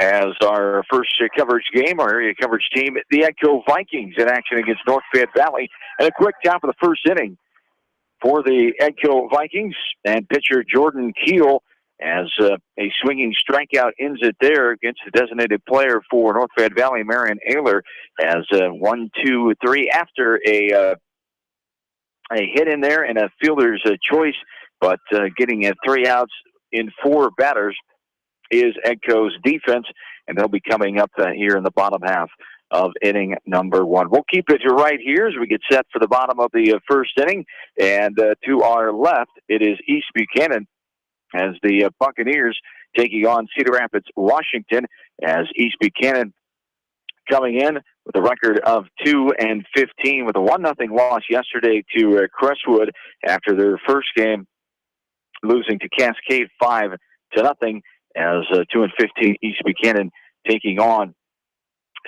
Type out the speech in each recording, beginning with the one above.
as our first coverage game, our area coverage team, the Edco Vikings in action against North Fayette Valley. And a quick top of the first inning for the Edco Vikings. And pitcher Jordan Keel, as a swinging strikeout, ends it there against the designated player for North Fayette Valley, Marion Ayler, as 1-2-3 after a hit in there and a fielder's choice, but getting 3 outs in 4 batters is Edco's defense, and they'll be coming up here in the bottom half of inning number 1. We'll keep it right here as we get set for the bottom of the first inning, and to our left, it is East Buchanan as the Buccaneers taking on Cedar Rapids, Washington, as East Buchanan coming in with a record of 2-15 with a 1-0 loss yesterday to Crestwood after their first game, losing to Cascade 5-0, as 2-15 East Buchanan taking on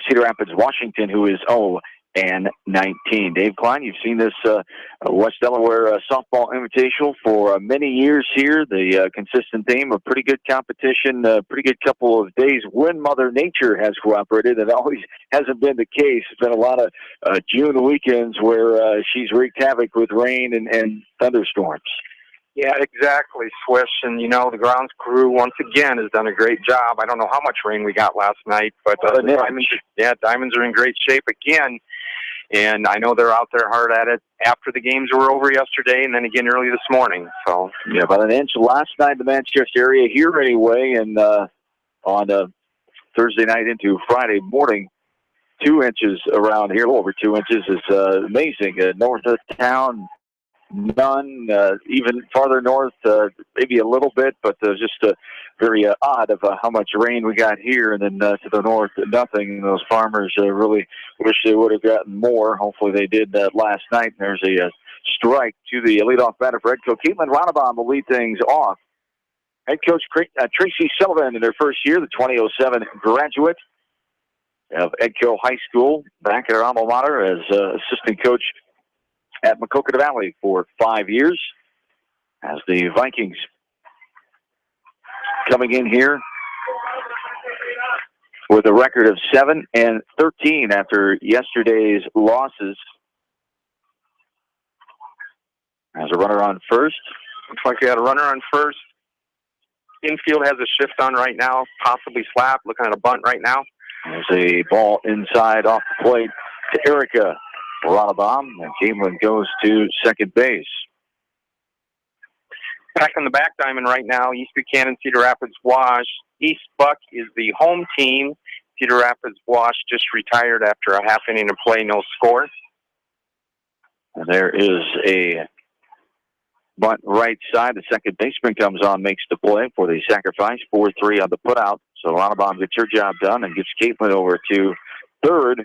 Cedar Rapids, Washington, who is 0-19. Dave Klein, you've seen this West Delaware softball invitational for many years here. The consistent theme of pretty good competition, pretty good couple of days when Mother Nature has cooperated. It always hasn't been the case. It's been a lot of June weekends where she's wreaked havoc with rain and thunderstorms. Yeah, exactly, Swish. And, the grounds crew, once again, has done a great job. I don't know how much rain we got last night, but Diamonds are in great shape again. And I know they're out there hard at it after the games were over yesterday and then again early this morning. So yeah, about an inch last night in the Manchester area here anyway, and on Thursday night into Friday morning, 2 inches around here, a little over 2 inches is amazing. North of town, none. Even farther north, maybe a little bit, but just very odd of how much rain we got here, and then to the north, nothing. Those farmers really wish they would have gotten more. Hopefully they did last night. There's a strike to the leadoff batter for Edco. Caitlin Ronnebaum will lead things off. Head coach Tracy Sullivan in their first year, the 2007 graduate of Edco High School, back at her alma mater as assistant coach at Maquoketa Valley for 5 years, as the Vikings coming in here with a record of 7-13 after yesterday's losses. As a runner on first. Looks like we got a runner on first. Infield has a shift on right now, possibly slap, looking at a bunt right now. There's a ball inside off the plate to Erica Ronnebaum, and Caitlin goes to second base. Back on the back diamond right now, East Buchanan, Cedar Rapids, Wash. East Buck is the home team. Cedar Rapids, Wash just retired after a half inning of play, no score. And there is a bunt right side. The second baseman comes on, makes the play for the sacrifice. 4-3 on the putout. So Ronnebaum gets her job done and gets Caitlin over to third.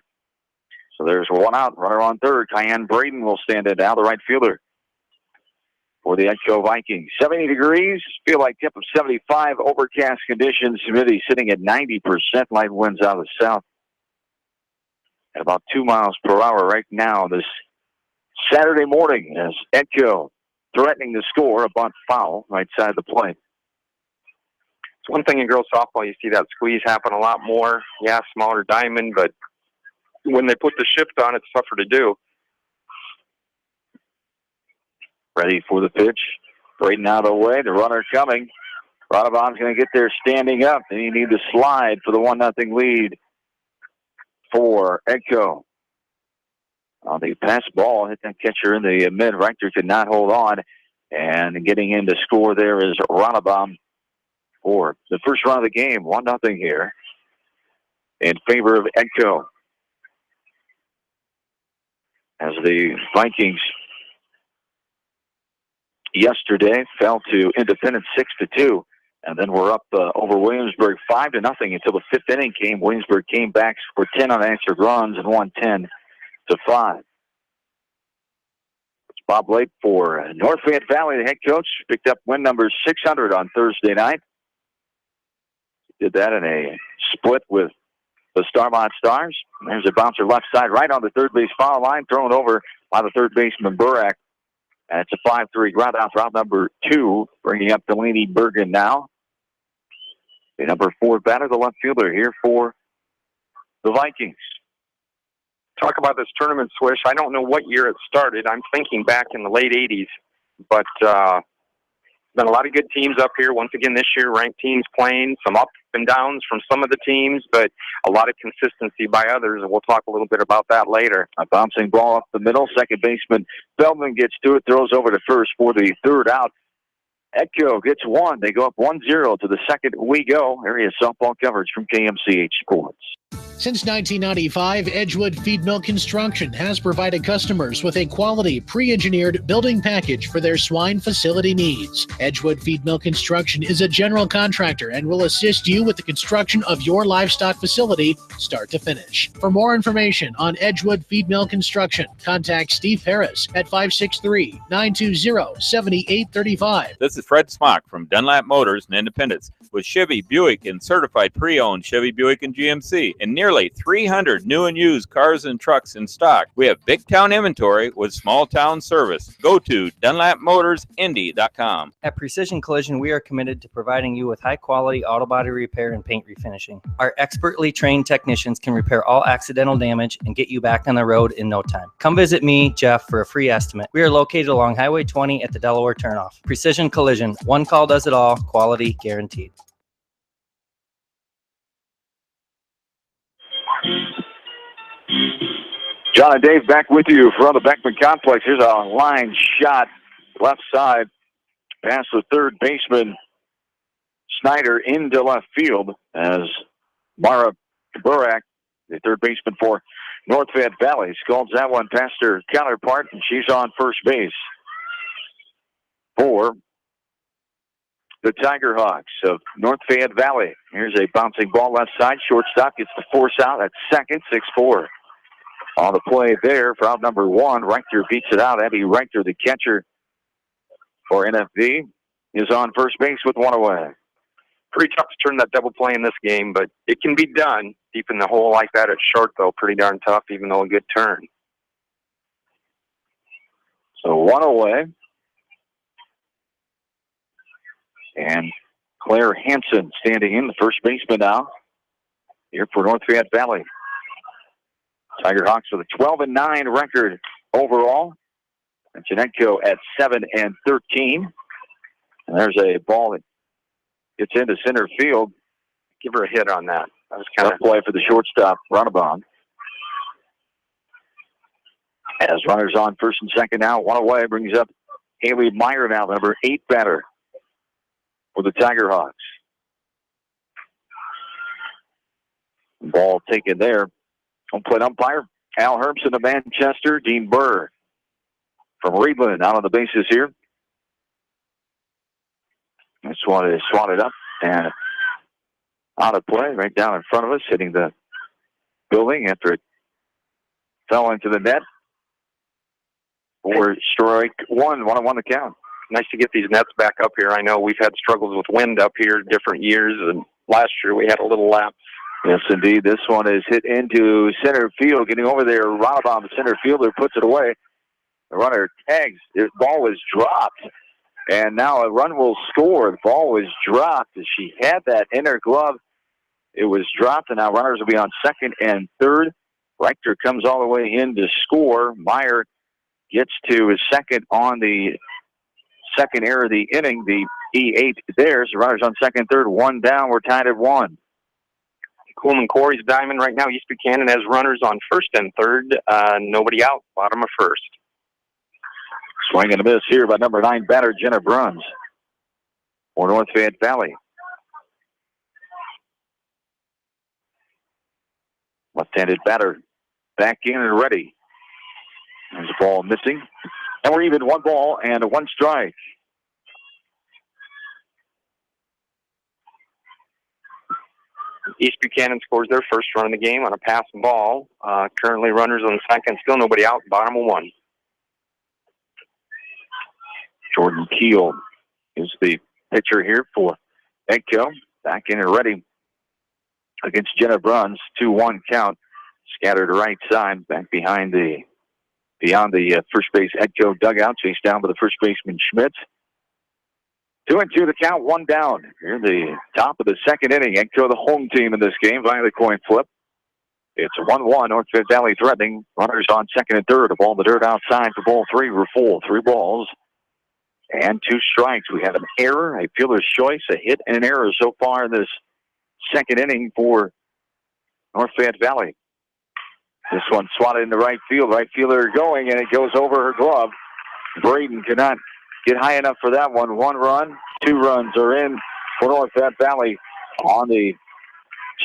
So there's 1 out, runner on third. Kyan Braden will stand in now, the right fielder for the Edco Vikings. 70 degrees, feel like tip of 75, overcast conditions, humidity sitting at 90%, light winds out of the south at about 2 miles per hour right now this Saturday morning, as Edco threatening to score a bunt foul right side of the plate. It's one thing in girls softball, you see that squeeze happen a lot more. Yeah, smaller diamond, but when they put the shift on, it's tougher to do. Ready for the pitch. Braden out of the way. The runner coming. Ronnebaum's going to get there standing up. Then you need the slide for the 1-0 lead for Edco. The pass ball hit that catcher in the mid. Rector could not hold on. And getting in to score there is Ronnebaum for the first run of the game. 1-0 here in favor of Edco. As the Vikings yesterday fell to Independence 6-2, and then we're up over Williamsburg 5-0 until the 5th inning came. Williamsburg came back for 10 unanswered runs and won 10-5. It's Bob Lake for North Fayette Valley, the head coach, picked up win number 600 on Thursday night. Did that in a split with the Starmont Stars. There's a bouncer left side right on the third base foul line, thrown over by the third baseman Burak. And it's a 5-3 ground out, round number 2, bringing up Delaney Bergen now. The number 4 batter, the left fielder here for the Vikings. Talk about this tournament, Swish. I don't know what year it started. I'm thinking back in the late 80s, but been a lot of good teams up here. Once again, this year, ranked teams playing, some ups and downs from some of the teams, but a lot of consistency by others, and we'll talk a little bit about that later. A bouncing ball up the middle. Second baseman Feldman gets to it, throws over to first for the third out. Edco gets one. They go up 1-0 to the second we go. Area softball coverage from KMCH Sports. Since 1995, Edgewood Feed Mill Construction has provided customers with a quality, pre-engineered building package for their swine facility needs. Edgewood Feed Mill Construction is a general contractor and will assist you with the construction of your livestock facility, start to finish. For more information on Edgewood Feed Mill Construction, contact Steve Harris at 563-920-7835. This is Fred Smock from Dunlap Motors and Independence with Chevy, Buick, and certified pre-owned Chevy, Buick, and GMC, and nearly 300 new and used cars and trucks in stock. We have big town inventory with small town service. Go to DunlapMotorsIndy.com. At Precision Collision, we are committed to providing you with high-quality auto body repair and paint refinishing. Our expertly trained technicians can repair all accidental damage and get you back on the road in no time. Come visit me, Jeff, for a free estimate. We are located along Highway 20 at the Delaware turnoff. Precision Collision, one call does it all, quality guaranteed. John and Dave back with you from the Beckman Complex. Here's a line shot left side past the third baseman Snyder into left field as Mara Burak, the third baseman for North Fayette Valley, scolds that one past her counterpart, and she's on first base for the Tiger Hawks of North Fayette Valley. Here's a bouncing ball left side. Shortstop gets the force out at second, 6-4. On the play there for out number 1, Reichter beats it out. Abby Reichter, the catcher for NFV, is on first base with one away. Pretty tough to turn that double play in this game, but it can be done. Deep in the hole like that at short, though, pretty darn tough, even though a good turn. So one away. And Claire Hansen standing in, the first baseman now here for North Fayette Valley. Tiger Hawks with a 12-9 record overall. And Janetko at 7-13. And there's a ball that gets into center field. Give her a hit on that. That was kind of play for the shortstop, Runabout. As runners on first and second now, one away, brings up Haley Meyer now, the number 8 batter for the Tiger Hawks. Ball taken there. Home plate umpire, Al Herbson of Manchester, Dean Burr from Reedland out on the bases here. This one is swatted up and out of play right down in front of us, hitting the building after it fell into the net. For strike one, 1-1 the count. Nice to get these nets back up here. I know we've had struggles with wind up here different years, and last year we had a little lapse. Yes, indeed. This one is hit into center field. Getting over there, Ronabaum, the center fielder, puts it away. The runner tags. The ball was dropped. And now a run will score. The ball was dropped. As she had that in her glove, it was dropped, and now runners will be on second and third. Reichter comes all the way in to score. Meyer gets to his second on the second error of the inning. The E8 there. So runners on second, third, one down. We're tied at 1. Coleman Quarry's diamond right now. East Buchanan has runners on first and third. Nobody out. Bottom of first. Swing and a miss here by number 9 batter Jenna Bruns for North Fayette Valley. Left-handed batter back in and ready. There's a ball missing. And we're even 1 ball and 1 strike. East Buchanan scores their first run of the game on a pass ball. Currently runners on second, still nobody out, bottom of 1. Jordan Keel is the pitcher here for Edco. Back in and ready against Jenna Bruns. 2-1 count. Scattered right side, back beyond the first base Edco dugout. Chased down by the first baseman Schmitz. 2-2 the count, one down. Here in the top of the second inning. Edco, the home team in this game, via the coin flip. It's 1-1. North Fayette Valley threatening. Runners on second and third. A ball in the dirt outside for ball three. We're full. 3 balls and 2 strikes. We have an error, a fielder's choice, a hit, and an error so far in this second inning for North Fayette Valley. This one swatted into right field. Right fielder going, and it goes over her glove. Braden could not get high enough for that one. 1 run, 2 runs are in for North Fayette Valley on the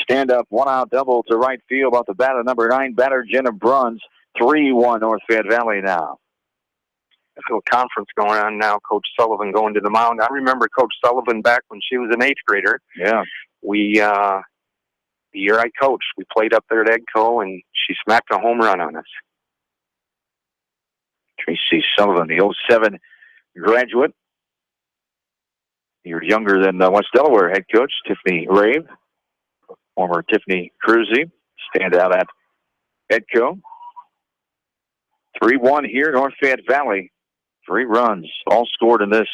stand-up 1-out double to right field off the bat of number 9 batter, Jenna Bruns. 3-1 North Fayette Valley now. A little conference going on now. Coach Sullivan going to the mound. I remember Coach Sullivan back when she was an 8th grader. Yeah. The year I coached, we played up there at Edco, and she smacked a home run on us. Tracy Sullivan, the 07 graduate. You're younger than West Delaware head coach Tiffany Rave, former Tiffany Cruzy, stand out at Edco. 3-1 here, North Fayette Valley. 3 runs, all scored in this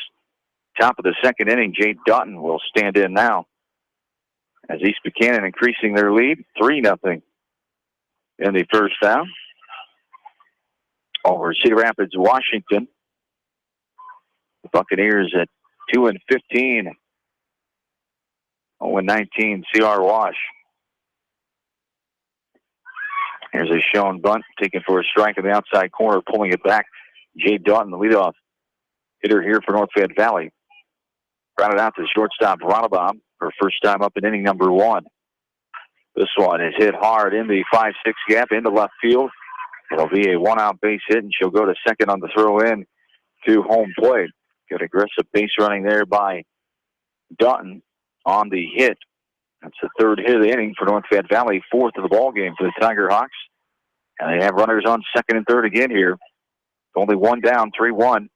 top of the second inning. Jade Doughton will stand in now as East Buchanan increasing their lead, 3-0 in the first half. Over Cedar Rapids, Washington. The Buccaneers at 2-15. 0-19, CR Wash. Here's a shown bunt, taken for a strike in the outside corner, pulling it back. Jade Doughton, the leadoff hitter here for North Fayette Valley. Grounded out to shortstop Ronabom, her first time up in inning number 1. This one is hit hard in the 5-6 gap into left field. It'll be a 1-out base hit, and she'll go to second on the throw-in to home plate. Good aggressive base running there by Doughton on the hit. That's the 3rd hit of the inning for North Fayette Valley, 4th of the ball game for the Tiger Hawks. And they have runners on second and third again here. Only 1 down, 3-1,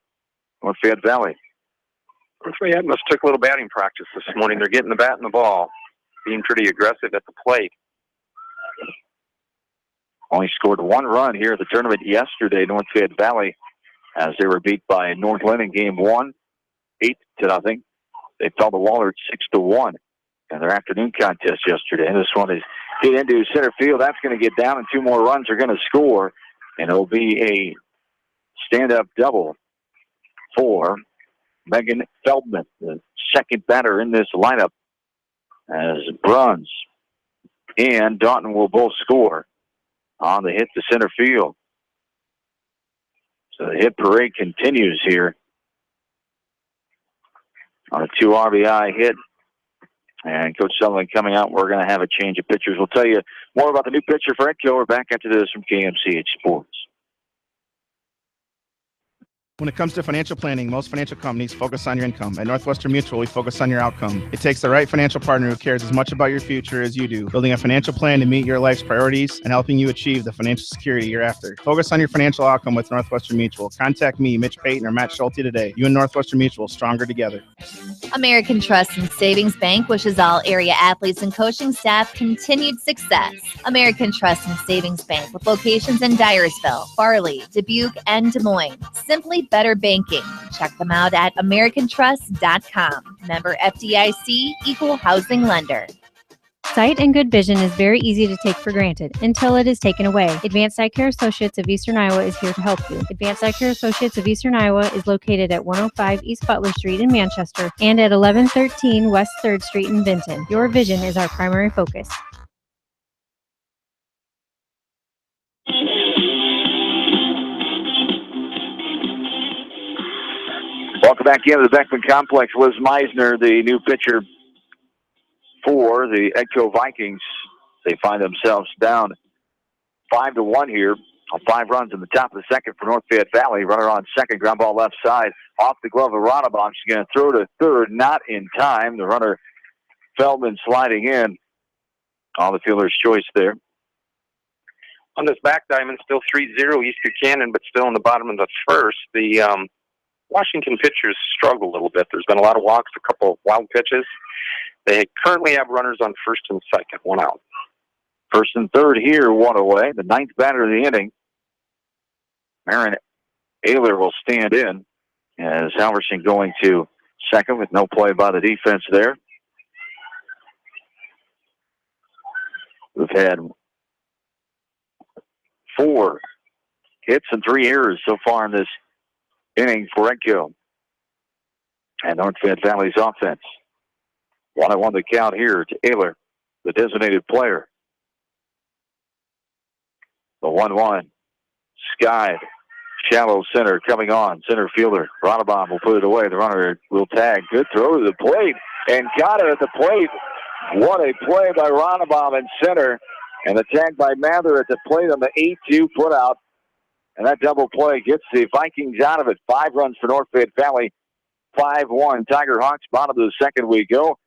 North Fayette Valley. North Fayette must have took a little batting practice this morning. They're getting the bat and the ball, being pretty aggressive at the plate. Only scored 1 run here at the tournament yesterday, North Fayette Valley, as they were beat by North Lynn in game 1, 8-0. They fell to Waller 6-1 in their afternoon contest yesterday. And this one is hit into center field. That's going to get down, and 2 more runs are going to score. And it'll be a stand-up double for Megan Feldman, the second batter in this lineup, as Bruns and Doughton will both score on the hit to center field. So the hit parade continues here on a 2 RBI hit. And Coach Sullivan coming out. We're going to have a change of pitchers. We'll tell you more about the new pitcher for Edco. We're back after this from KMCH Sports. When it comes to financial planning, most financial companies focus on your income. At Northwestern Mutual, we focus on your outcome. It takes the right financial partner who cares as much about your future as you do, building a financial plan to meet your life's priorities and helping you achieve the financial security you're after. Focus on your financial outcome with Northwestern Mutual. Contact me, Mitch Payton, or Matt Schulte today. You and Northwestern Mutual, stronger together. American Trust and Savings Bank wishes all area athletes and coaching staff continued success. American Trust and Savings Bank, with locations in Dyersville, Farley, Dubuque, and Des Moines. Simply better banking. Check them out at americantrust.com. Member FDIC, equal housing lender. Sight and good vision is very easy to take for granted until it is taken away. Advanced Eye Care Associates of Eastern Iowa is here to help you. Advanced Eye Care Associates of Eastern Iowa is located at 105 East Butler Street in Manchester and at 1113 West 3rd Street in Vinton. Your vision is our primary focus. Welcome back into the Beckman Complex. Liz Meisner, the new pitcher for the Edco Vikings. They find themselves down 5-1 here on 5 runs in the top of the second for North Fayette Valley. Runner on second, ground ball left side, off the glove of Ronabom. She's going to throw to third, not in time. The runner, Feldman, sliding in on the fielder's choice there. On this back diamond, still 3-0 East Buchanan, but still in the bottom of the first. The Washington pitchers struggle a little bit. There's been a lot of walks, a couple of wild pitches. They currently have runners on first and second, 1 out. First and third here, 1 away. The 9th batter of the inning, Marin Ayler, will stand in as Halverson going to second with no play by the defense there. We've had 4 hits and 3 errors so far in this inning for Edco and North Fayette Valley's offense. 1-1 the count here to Ayler, the designated player. The 1-1. Sky, shallow center coming on. Center fielder, Ronnebaum will put it away. The runner will tag. Good throw to the plate and got it at the plate. What a play by Ronnebaum in center. And the tag by Mather at the plate on the 8-2 putout. And that double play gets the Vikings out of it. 5 runs for North Fayette Valley. 5-1. Tiger Hawks, bottom of the second we go.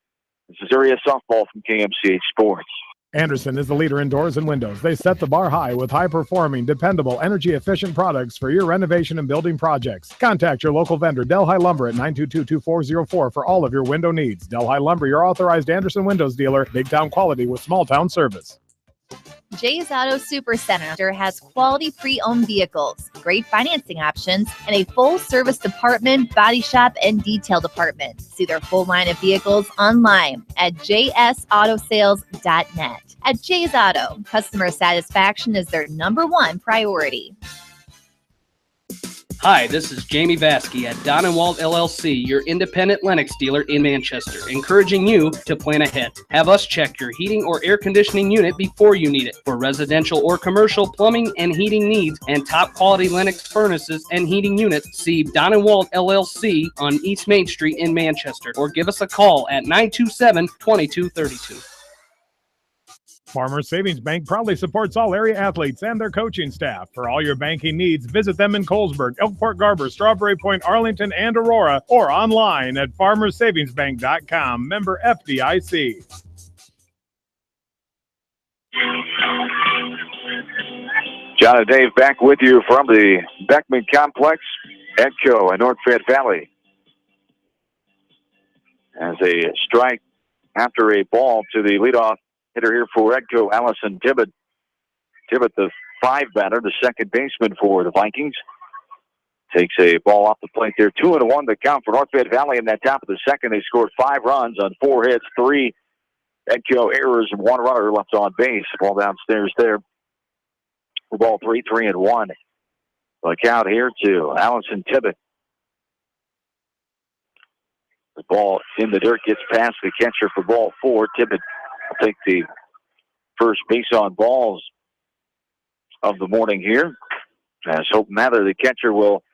This is area softball from KMCH Sports. Anderson is the leader in doors and windows. They set the bar high with high-performing, dependable, energy-efficient products for your renovation and building projects. Contact your local vendor, Delhi Lumber, at 922-2404 for all of your window needs. Delhi Lumber, your authorized Anderson Windows dealer, big-town quality with small-town service. Jay's Auto Supercenter has quality pre-owned vehicles, great financing options, and a full-service department, body shop, and detail department. See their full line of vehicles online at jsautosales.net. At Jay's Auto, customer satisfaction is their #1 priority. Hi, this is Jamie Vasky at Don & Walt LLC, your independent Lennox dealer in Manchester, encouraging you to plan ahead. Have us check your heating or air conditioning unit before you need it. For residential or commercial plumbing and heating needs and top quality Lennox furnaces and heating units, see Don & Walt LLC on East Main Street in Manchester, or give us a call at 927-2232. Farmers Savings Bank proudly supports all area athletes and their coaching staff. For all your banking needs, visit them in Colesburg, Elkport Garber, Strawberry Point, Arlington, and Aurora, or online at farmersavingsbank.com. Member FDIC. John and Dave back with you from the Beckman Complex, Edco and North Fayette Valley. As a strike after a ball to the leadoff hitter here for Edco, Allison Tibbett. Tibbett, the 5 batter, the second baseman for the Vikings. Takes a ball off the plate there. 2-1 the count for North Fayette Valley in that top of the second. They scored 5 runs on 4 hits, 3 Edco errors, and 1 runner left on base. Ball downstairs there. Ball 3-1. The count here to Allison Tibbett. The ball in the dirt gets past the catcher for ball 4. Tibbett will take the first base on balls of the morning here. As Hope Mather, the catcher, will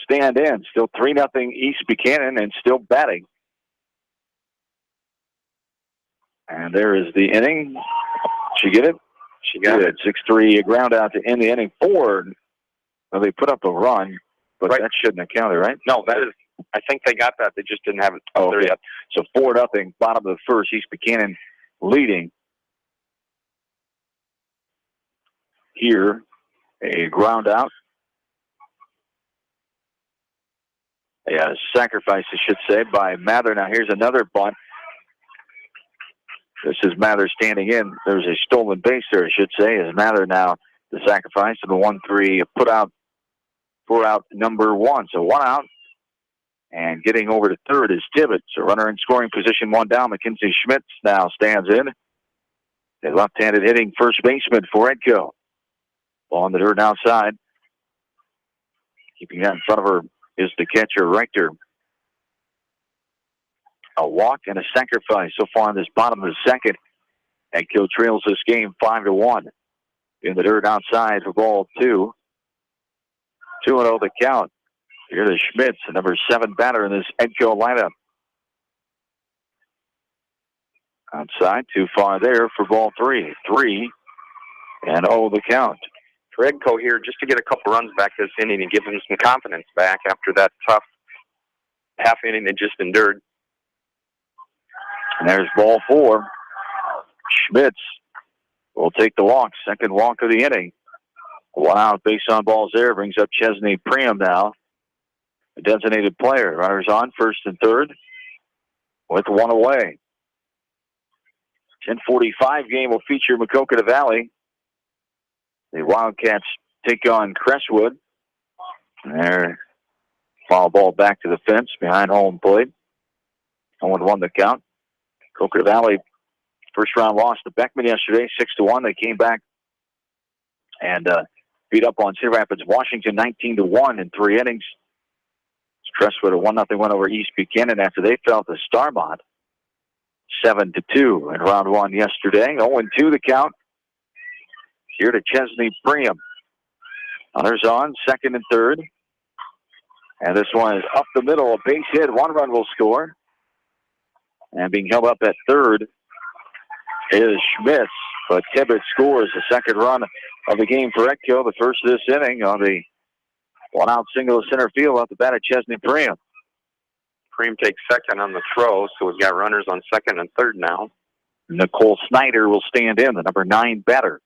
stand in. Still 3-0 East Buchanan and still batting. And there is the inning. She get it? She got it. 6-3 ground out to end the inning. 4. Well, they put up a run, but that shouldn't have counted, right? No, that is. I think they got that. They just didn't have it there yet. So 4-0, bottom of the first. East Buchanan leading. Here, a ground out. Yeah, sacrifice, I should say, by Mather. Now here's another bunt. This is Mather standing in. There's a stolen base there, I should say, as Mather now the sacrifice of the 1-3 put out for out number 1. So 1 out. And getting over to third is Tibbett. So runner in scoring position, 1 down. Mackenzie Schmitz now stands in. A left-handed hitting first baseman for Edco. Ball on the dirt outside. Keeping that in front of her is the catcher, Richter. A walk and a sacrifice so far in this bottom of the second. Edco trails this game 5-1. In the dirt outside for ball 2. 2-0 the count. Here to Schmitz, the number 7 batter in this Edco lineup. Outside, too far there for ball 3. 3-0 the count. For Edco here, just to get a couple runs back this inning and give them some confidence back after that tough half inning they just endured. And there's ball 4. Schmitz will take the walk, second walk of the inning. 1 out, base on balls there, brings up Chesney Priam now. A designated player. Runners on first and third with 1 away. 10:45 game will feature Maquoketa Valley. The Wildcats take on Crestwood. And there, foul ball back to the fence behind home plate. 0-1 the count. Coconut Valley first round loss to Beckman yesterday, 6-1. They came back and beat up on Cedar Rapids, Washington, 19-1 in 3 innings. Crestwood a 1-0 win over East Buchanan after they fell to Starmont, 7-2 in round 1 yesterday. 0-2 the count. Here to Chesney Priam. Runners on, second and third. And this one is up the middle, a base hit. 1 run will score. And being held up at third is Schmitz. But Tibbett scores the second run of the game for Edco, the first of this inning on the 1-out single to center field off the bat of Chesney Priam. Priam takes second on the throw, so we've got runners on second and third now. Nicole Snyder will stand in, the number 9 batter.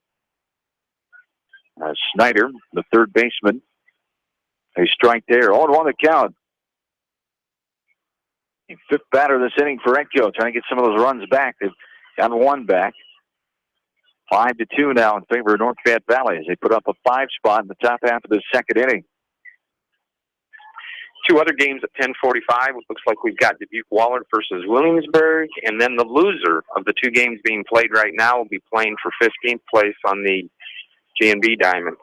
Snyder, the third baseman. A strike there. 0-1 the count. The 5th batter this inning for Edco, trying to get some of those runs back. They've gotten 1 back. 5-2 now in favor of North Fayette Valley as they put up a 5 spot in the top half of the second inning. 2 other games at 10:45. It looks like we've got Dubuque Wahlert versus Williamsburg, and then the loser of the 2 games being played right now will be playing for 15th place on the G&B Diamond.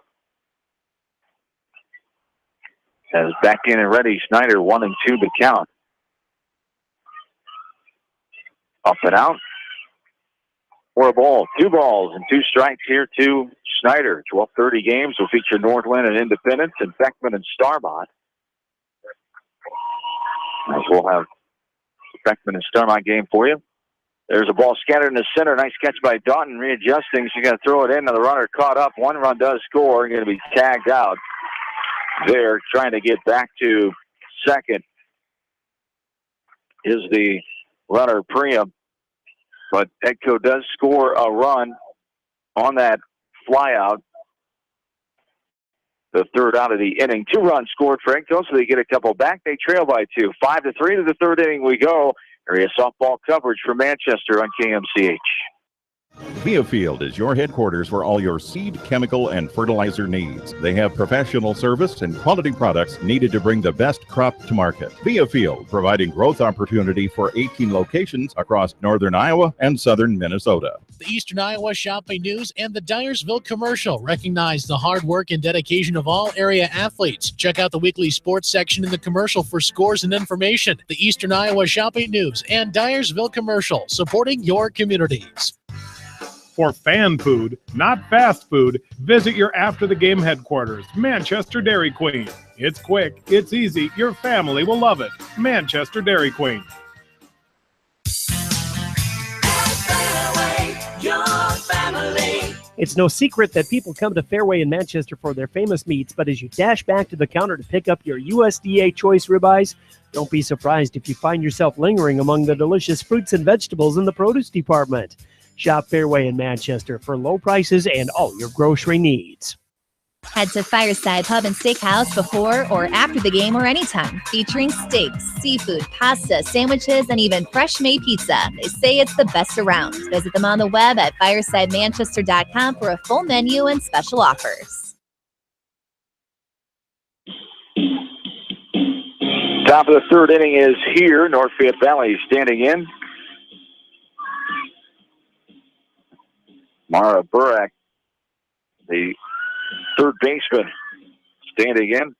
As back in and ready, Snyder 1-2 the count. Up and out. For a ball, 2 balls and 2 strikes here to Snyder. 12:30 games will feature Northland and Independence and Beckman and Starmont. As we'll have the Beckman and Starmont game for you. There's a ball scattered in the center. Nice catch by Daughton, readjusting. She's going to throw it in, and the runner caught up. 1 run does score. Going to be tagged out there, trying to get back to second is the runner Priam. But Edco does score a run on that flyout. The third out of the inning. 2 runs scored for Edco, so they get a couple back. They trail by 2. 5-3 to the third inning we go. Area softball coverage for Manchester on KMCH. Viafield is your headquarters for all your seed, chemical, and fertilizer needs. They have professional service and quality products needed to bring the best crop to market. Viafield, providing growth opportunity for 18 locations across northern Iowa and southern Minnesota. The Eastern Iowa Shopping News and the Dyersville Commercial recognize the hard work and dedication of all area athletes. Check out the weekly sports section in the commercial for scores and information. The Eastern Iowa Shopping News and Dyersville Commercial, supporting your communities. For fan food, not fast food, visit your after-the-game headquarters, Manchester Dairy Queen. It's quick, it's easy, your family will love it. Manchester Dairy Queen. It's no secret that people come to Fairway in Manchester for their famous meats, but as you dash back to the counter to pick up your USDA choice ribeyes, don't be surprised if you find yourself lingering among the delicious fruits and vegetables in the produce department. Shop Fairway in Manchester for low prices and all your grocery needs. Head to Fireside Pub and Steakhouse before or after the game or anytime, featuring steaks, seafood, pasta, sandwiches, and even fresh-made pizza. They say it's the best around. Visit them on the web at firesidemanchester.com for a full menu and special offers. Top of the third inning is here. North Fayette Valley standing in. Mara Burek, the third baseman, standing in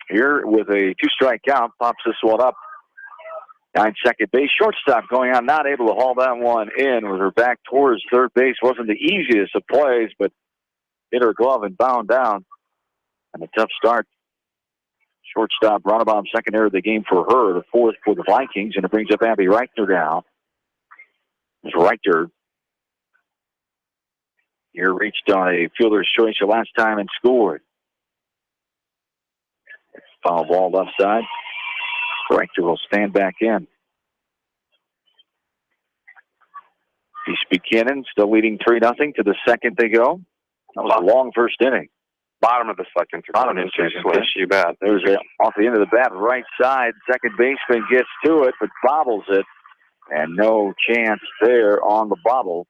here with a 2-strike count. Pops this one up. 9 second base. Shortstop going on, not able to haul that one in with her back towards third base. Wasn't the easiest of plays, but hit her glove and bound down. And a tough start. Shortstop, Ronnebaum, second error of the game for her, the 4th for the Vikings, and it brings up Abby Reichter now. As Reichter here reached on a fielder's choice the last time and scored. Foul ball left side. Reichter will stand back in. East Buchanan still leading 3-0 to the second they go. That was a long first inning. Bottom of the second. Bottom of the second. Swish, you bet. There's off the end of the bat, right side. Second baseman gets to it, but bobbles it. And no chance there on the bobble.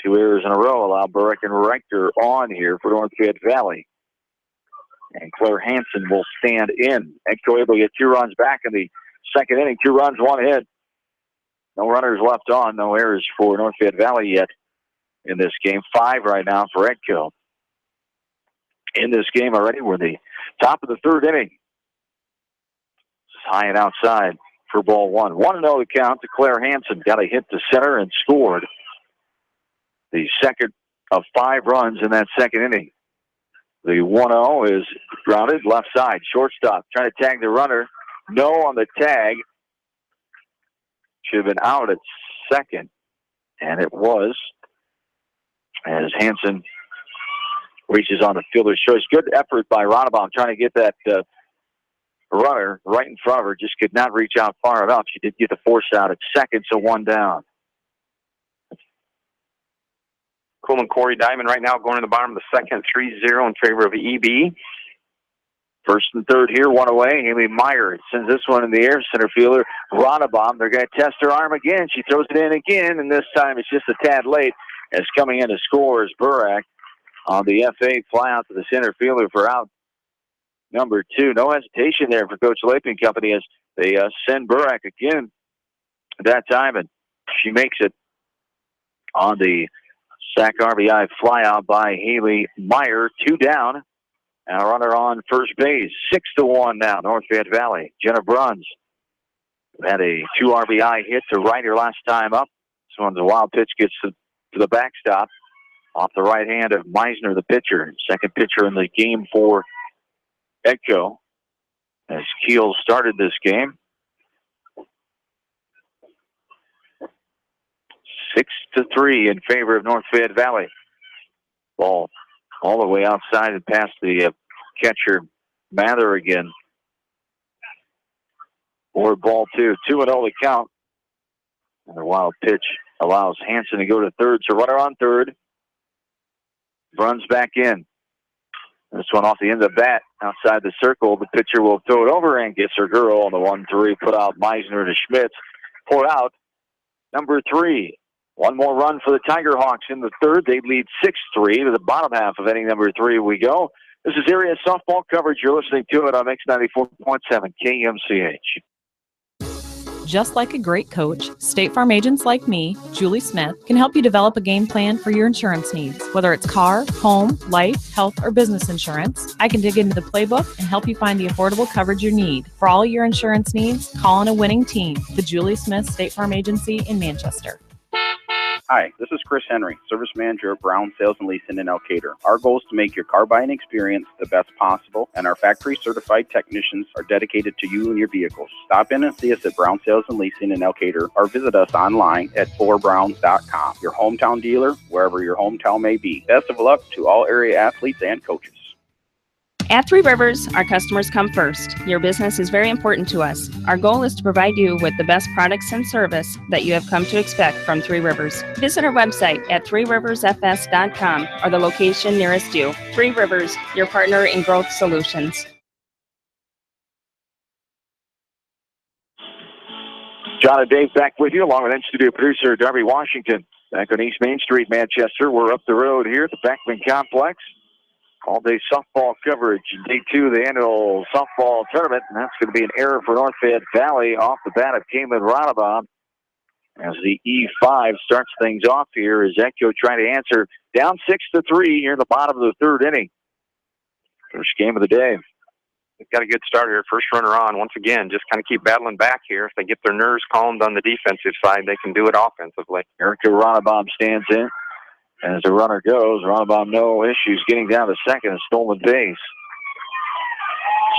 2 errors in a row allow Burek and Reichter on here for North Fayette Valley. And Claire Hansen will stand in. Edco able to get 2 runs back in the second inning. 2 runs, 1 hit. No runners left on. No errors for North Fayette Valley yet in this game. 5 right now for Edco. In this game already, we're the top of the 3rd inning. High and outside for ball 1. 1-0 the count to Claire Hansen. Got a hit to center and scored the second of 5 runs in that second inning. The 1-0 is grounded left side. Shortstop trying to tag the runner. No on the tag. Should have been out at second. And it was, as Hansen reaches on the fielder's choice. Good effort by Ronabaum trying to get that runner right in front of her. Just could not reach out far enough. She did get the force out at second, so 1 down. Coleman Corey Diamond right now going to the bottom of the second, 3-0 in favor of EB. First and third here, 1 away. Haley Meyer sends this one in the air. Center fielder Ronabaum. They're going to test her arm again. She throws it in again, and this time it's just a tad late. As coming in to score is Burak on the FA fly out to the center fielder for out number 2. No hesitation there for Coach Lapin Company as they send Burak again at that time, and she makes it on the sack RBI flyout by Haley Meyer. 2 down. And a runner on first base. 6-1 now, North Fayette Valley. Jenna Bruns had a 2 RBI hit to right her last time up. This one's a wild pitch, gets to the backstop off the right hand of Meisner, the pitcher. Second pitcher in the game for Edco as Kiel started this game. 6-3 in favor of North Fayette Valley. Ball all the way outside and past the catcher Mather again. Or ball 2. 2-0 to count. And the wild pitch allows Hansen to go to third. So runner on third. Bruns back in. This one off the end of the bat outside the circle. The pitcher will throw it over and gets her girl on the 1-3. Put out Meisner to Schmitz. Pour out number 3. One more run for the Tiger Hawks in the third. They lead 6-3 to the bottom half of inning number 3 we go. This is area softball coverage. You're listening to it on X94.7 KMCH. Just like a great coach, State Farm agents like me, Julie Smith, can help you develop a game plan for your insurance needs. Whether it's car, home, life, health, or business insurance, I can dig into the playbook and help you find the affordable coverage you need. For all your insurance needs, call on a winning team. The Julie Smith State Farm Agency in Manchester. Hi, this is Chris Henry, Service Manager at Brown Sales and Leasing in Elkader. Our goal is to make your car buying experience the best possible, and our factory-certified technicians are dedicated to you and your vehicles. Stop in and see us at Brown Sales and Leasing in Elkader, or visit us online at ForBrowns.com. Your hometown dealer, wherever your hometown may be. Best of luck to all area athletes and coaches. At Three Rivers, our customers come first. Your business is very important to us. Our goal is to provide you with the best products and service that you have come to expect from Three Rivers. Visit our website at threeriversfs.com or the location nearest you. Three Rivers, your partner in growth solutions. John and Dave back with you, along with in-studio producer Darby Washington. Back on East Main Street, Manchester. We're up the road here at the Beckman Complex. All-day softball coverage. Day 2 of the annual softball tournament, and that's going to be an error for North Fayette Valley off the bat of Caitlin Ronabaum. As the E5 starts things off here, is Edco trying to answer down 6-3 here in the bottom of the 3rd inning. First game of the day. They've got a good start here. First runner on. Once again, just kind of keep battling back here. If they get their nerves calmed on the defensive side, they can do it offensively. Erica Ronabaum stands in. As the runner goes, Ronabaum no issues getting down to second, a stolen base.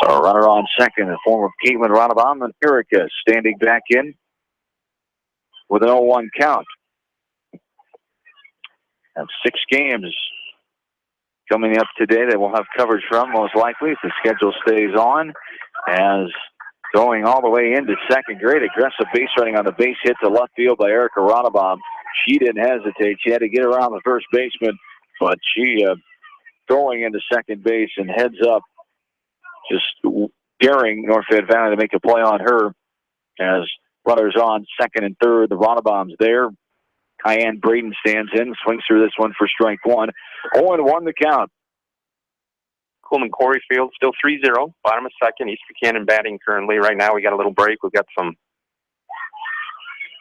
So a runner on second in the form of Caitlin Ronabaum, and Erica standing back in with an 0-1 count. And 6 games coming up today that we'll have coverage from, most likely, if the schedule stays on. As going all the way into second grade, aggressive base running on the base hit to left field by Erica Ronabaum. She didn't hesitate. She had to get around the first baseman, but she throwing into second base and heads up, just daring North Fayette Valley to make a play on her. As runners on second and third, the Ronabaum's there. Kyan Braden stands in, swings through this one for strike 1. 0-1 the count. Coleman Corey Field, still 3-0, bottom of second. East Buchanan batting currently. Right now we got a little break. We've got some.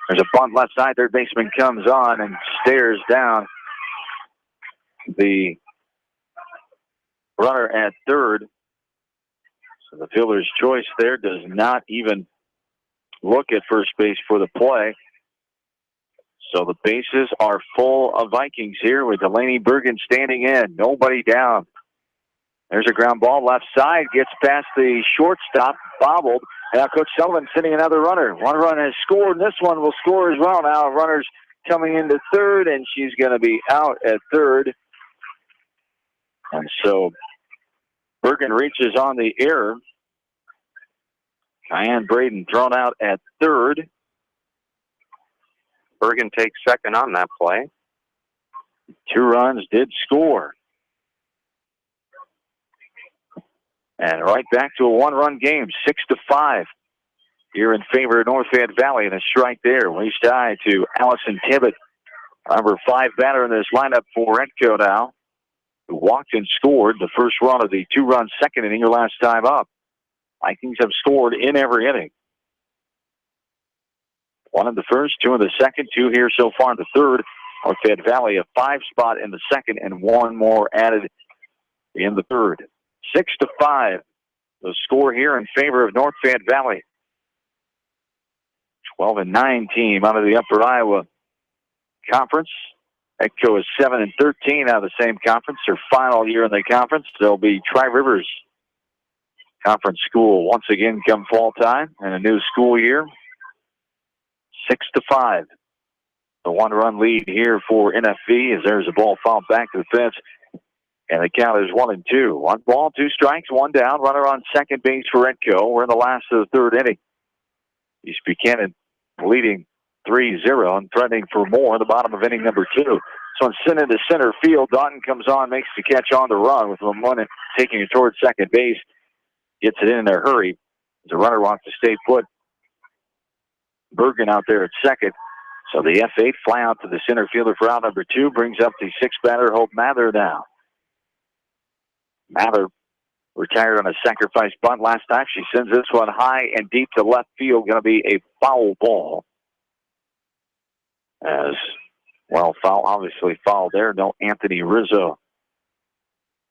There's a bunt left side. Third baseman comes on and stares down the runner at third. So the fielder's choice there does not even look at first base for the play. So the bases are full of Vikings here with Delaney Bergen standing in. Nobody down. There's a ground ball left side. Gets past the shortstop. Bobbled. Now Coach Sullivan sending another runner. One run has scored. This one will score as well. Now runner's coming into third, and she's going to be out at third. And so Bergen reaches on the error. Cayenne Braden thrown out at third. Bergen takes second on that play. 2 runs did score. And right back to a 1-run game, 6-5 here in favor of North Fayette Valley. And a strike there, waist high to Allison Tibbett, number 5 batter in this lineup for Edco now, who walked and scored the first run of the 2-run second inning your last time up. Vikings have scored in every inning. 1 in the first, 2 in the second, 2 here so far in the third. North Fayette Valley a 5 spot in the second and 1 more added in the third. 6-5, the score here in favor of North Fayette Valley. 12-9 team out of the Upper Iowa Conference. Edco is 7-13 out of the same conference. Their final year in the conference. They'll be Tri-Rivers Conference school once again come fall time and a new school year. 6-5. The 1-run lead here for NFV as there's a ball fouled back to the fence. And the count is 1-2. 1 ball, 2 strikes, 1 down. Runner on second base for Edco. We're in the last of the third inning. East Buchanan leading 3-0 and threatening for more in the bottom of inning number 2. So it's sent into center field. Daughton comes on, makes the catch on the run with Lamont taking it towards second base. Gets it in a hurry. The runner wants to stay put. Bergen out there at second. So the F8 fly out to the center fielder for out number 2. Brings up the 6th batter, Hope Mather now. Mather retired on a sacrifice bunt last time. She sends this one high and deep to left field. Going to be a foul ball. As well, foul, obviously foul there. No Anthony Rizzo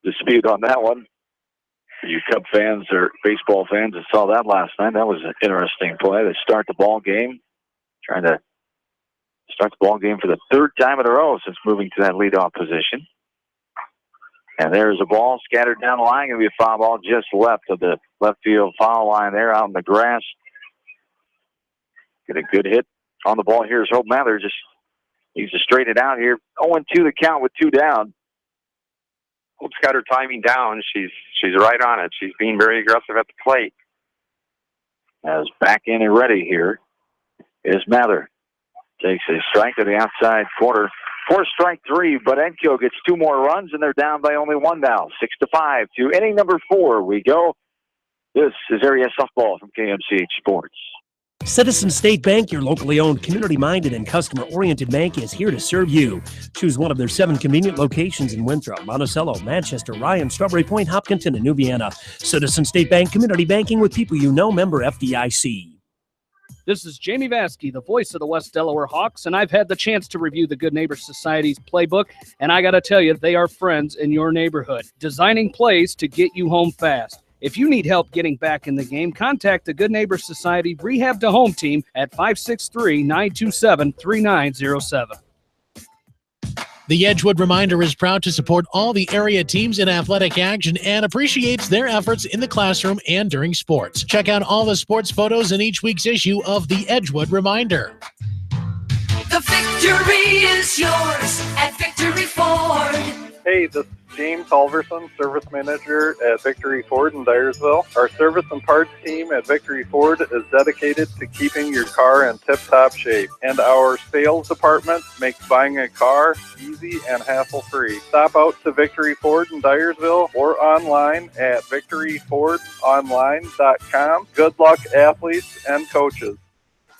dispute on that one. For you Cub fans or baseball fans that saw that last night, that was an interesting play to start the ball game. Trying to start the ball game for the 3rd time in a row since moving to that leadoff position. And there's a ball scattered down the line. Going to be a foul ball just left of the left field foul line there out in the grass. Get a good hit on the ball. Here's Hope Mather. Just needs to straighten it out here. 0-2 the count with 2 down. Hope's got her timing down. She's right on it. She's being very aggressive at the plate. As back in and ready here is Mather. Takes a strike to the outside corner. 4 strike 3, but Edco gets 2 more runs, and they're down by only 1 now. 6-5 to inning number 4 we go. This is Area Softball from KMCH Sports. Citizen State Bank, your locally owned, community-minded, and customer-oriented bank, is here to serve you. Choose one of their 7 convenient locations in Winthrop, Monticello, Manchester, Ryan, Strawberry Point, Hopkinton, and New Vienna. Citizen State Bank, community banking with people you know, member FDIC. This is Jamie Vaskey, the voice of the West Delaware Hawks, and I've had the chance to review the Good Neighbor Society's playbook, and I got to tell you, they are friends in your neighborhood, designing plays to get you home fast. If you need help getting back in the game, contact the Good Neighbor Society Rehab to Home team at 563-927-3907. The Edgewood Reminder is proud to support all the area teams in athletic action and appreciates their efforts in the classroom and during sports. Check out all the sports photos in each week's issue of the Edgewood Reminder. The victory is yours at Victory Ford. Hey, this is James Halverson, Service Manager at Victory Ford in Dyersville. Our service and parts team at Victory Ford is dedicated to keeping your car in tip-top shape. And our sales department makes buying a car easy and hassle-free. Stop out to Victory Ford in Dyersville or online at victoryfordonline.com. Good luck, athletes and coaches.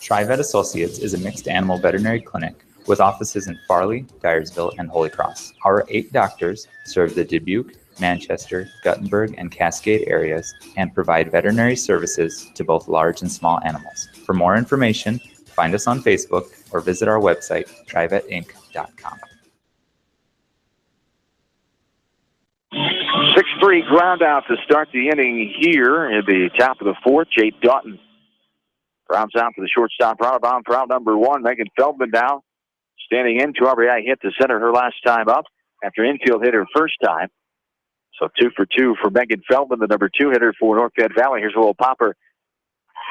TriVet Associates is a mixed animal veterinary clinic with offices in Farley, Dyersville, and Holy Cross. Our 8 doctors serve the Dubuque, Manchester, Guttenberg, and Cascade areas and provide veterinary services to both large and small animals. For more information, find us on Facebook or visit our website, trivetinc.com. 6-3 ground out to start the inning here at the top of the fourth. Jade Doughton grounds out for the shortstop roundabout. Round number one, Megan Feldman now standing in. 2 RBI hit to center her last time up after infield hit her first time. So 2 for 2 for Megan Feldman, the number 2 hitter for North Fayette Valley. Here's a little popper.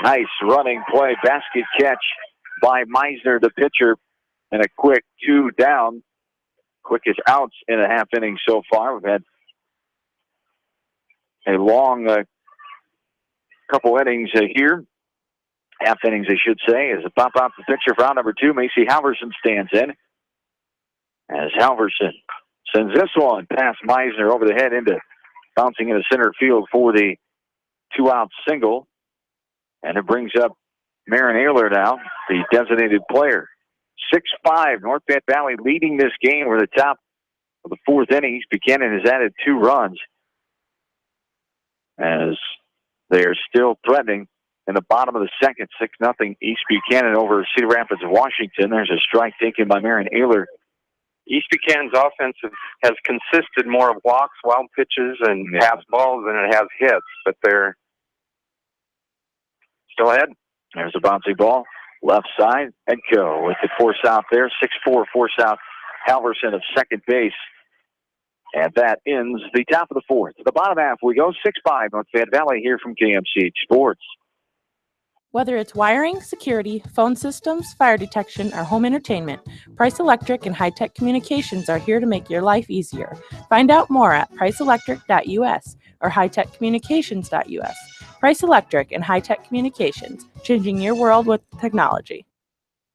Nice running play, basket catch by Meisner, the pitcher, and a quick 2 down. Quickest outs in a half inning so far. We've had a long couple innings here. Half innings, I should say, as a pop out the pitcher for round number 2. Macy Halverson stands in. As Halverson sends this one past Meisner over the head bouncing into center field for the 2-out single. And it brings up Marin Ayler now, the designated player. 6-5, North Fayette Valley leading this game. We're at the top of the fourth inning. East Buchanan has added 2 runs as they are still threatening in the bottom of the second. 6-0 East Buchanan over Cedar Rapids, Washington. There's a strike taken by Marin Ayler. East Buchanan's offense has consisted more of walks, wild pitches, and pass balls than it has hits, but they're still ahead. There's a bouncy ball, left side, and go with the force out there. 6-4 force out Halverson of second base. And that ends the top of the fourth. To the bottom half we go. 6-5 North Fayette Valley here from KMCH Sports. Whether it's wiring, security, phone systems, fire detection, or home entertainment, Price Electric and High Tech Communications are here to make your life easier. Find out more at priceelectric.us or hightechcommunications.us. Price Electric and High Tech Communications, changing your world with technology.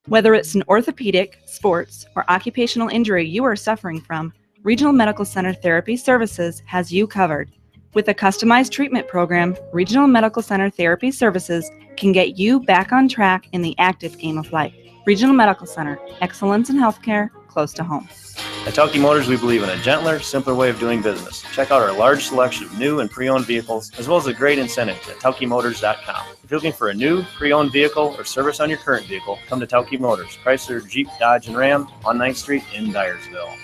Whether it's an orthopedic, sports, or occupational injury you are suffering from, Regional Medical Center Therapy Services has you covered. With a customized treatment program, Regional Medical Center Therapy Services can get you back on track in the active game of life. Regional Medical Center, excellence in healthcare, close to home. At Tauke Motors, we believe in a gentler, simpler way of doing business. Check out our large selection of new and pre-owned vehicles, as well as a great incentive at TaukeMotors.com. If you're looking for a new, pre-owned vehicle or service on your current vehicle, come to Tauke Motors, Chrysler, Jeep, Dodge, and Ram on 9th Street in Dyersville.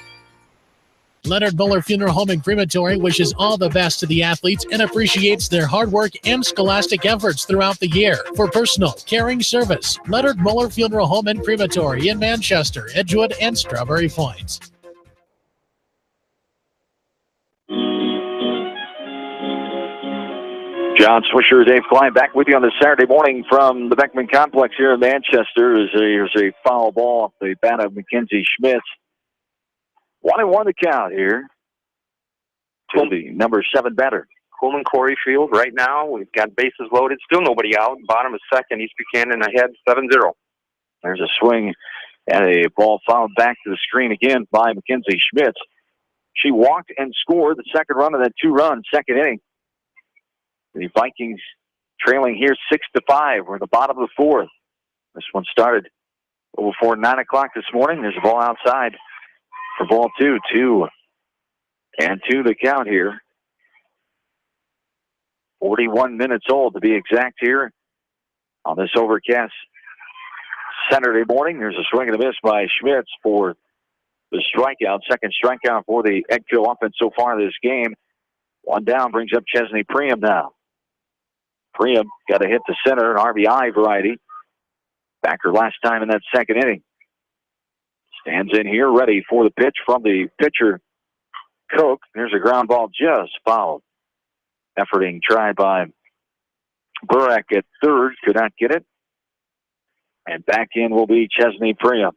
Leonard Muller Funeral Home and Crematory wishes all the best to the athletes and appreciates their hard work and scholastic efforts throughout the year. For personal, caring service, Leonard Muller Funeral Home and Crematory in Manchester, Edgewood, and Strawberry Points. John Swisher, Dave Klein back with you on this Saturday morning from the Beckman Complex here in Manchester. There's a foul ball off the bat of Mackenzie Schmitz. 1-1 the count here to the number 7 batter. Coleman Corey Field right now. We've got bases loaded. Still nobody out. Bottom of second. East Buchanan ahead 7-0. There's a swing and a ball fouled back to the screen again by Mackenzie Schmitz. She walked and scored the second run of that 2-run second inning. The Vikings trailing here 6-5. We're at the bottom of the fourth. This one started a little before 9 o'clock this morning. There's a ball outside for ball 2. 2-2 the count here. 41 minutes old to be exact here on this overcast Saturday morning. There's a swing and a miss by Schmitz for the strikeout. Second strikeout for the Eggkill offense so far this game. One down brings up Chesney Priam now. Priam got a hit to center, an RBI variety. Backer last time in that second inning. Stands in here, ready for the pitch from the pitcher, Koch. There's a ground ball just fouled. Efforting try by Burak at third. Could not get it. And back in will be Chesney Priam.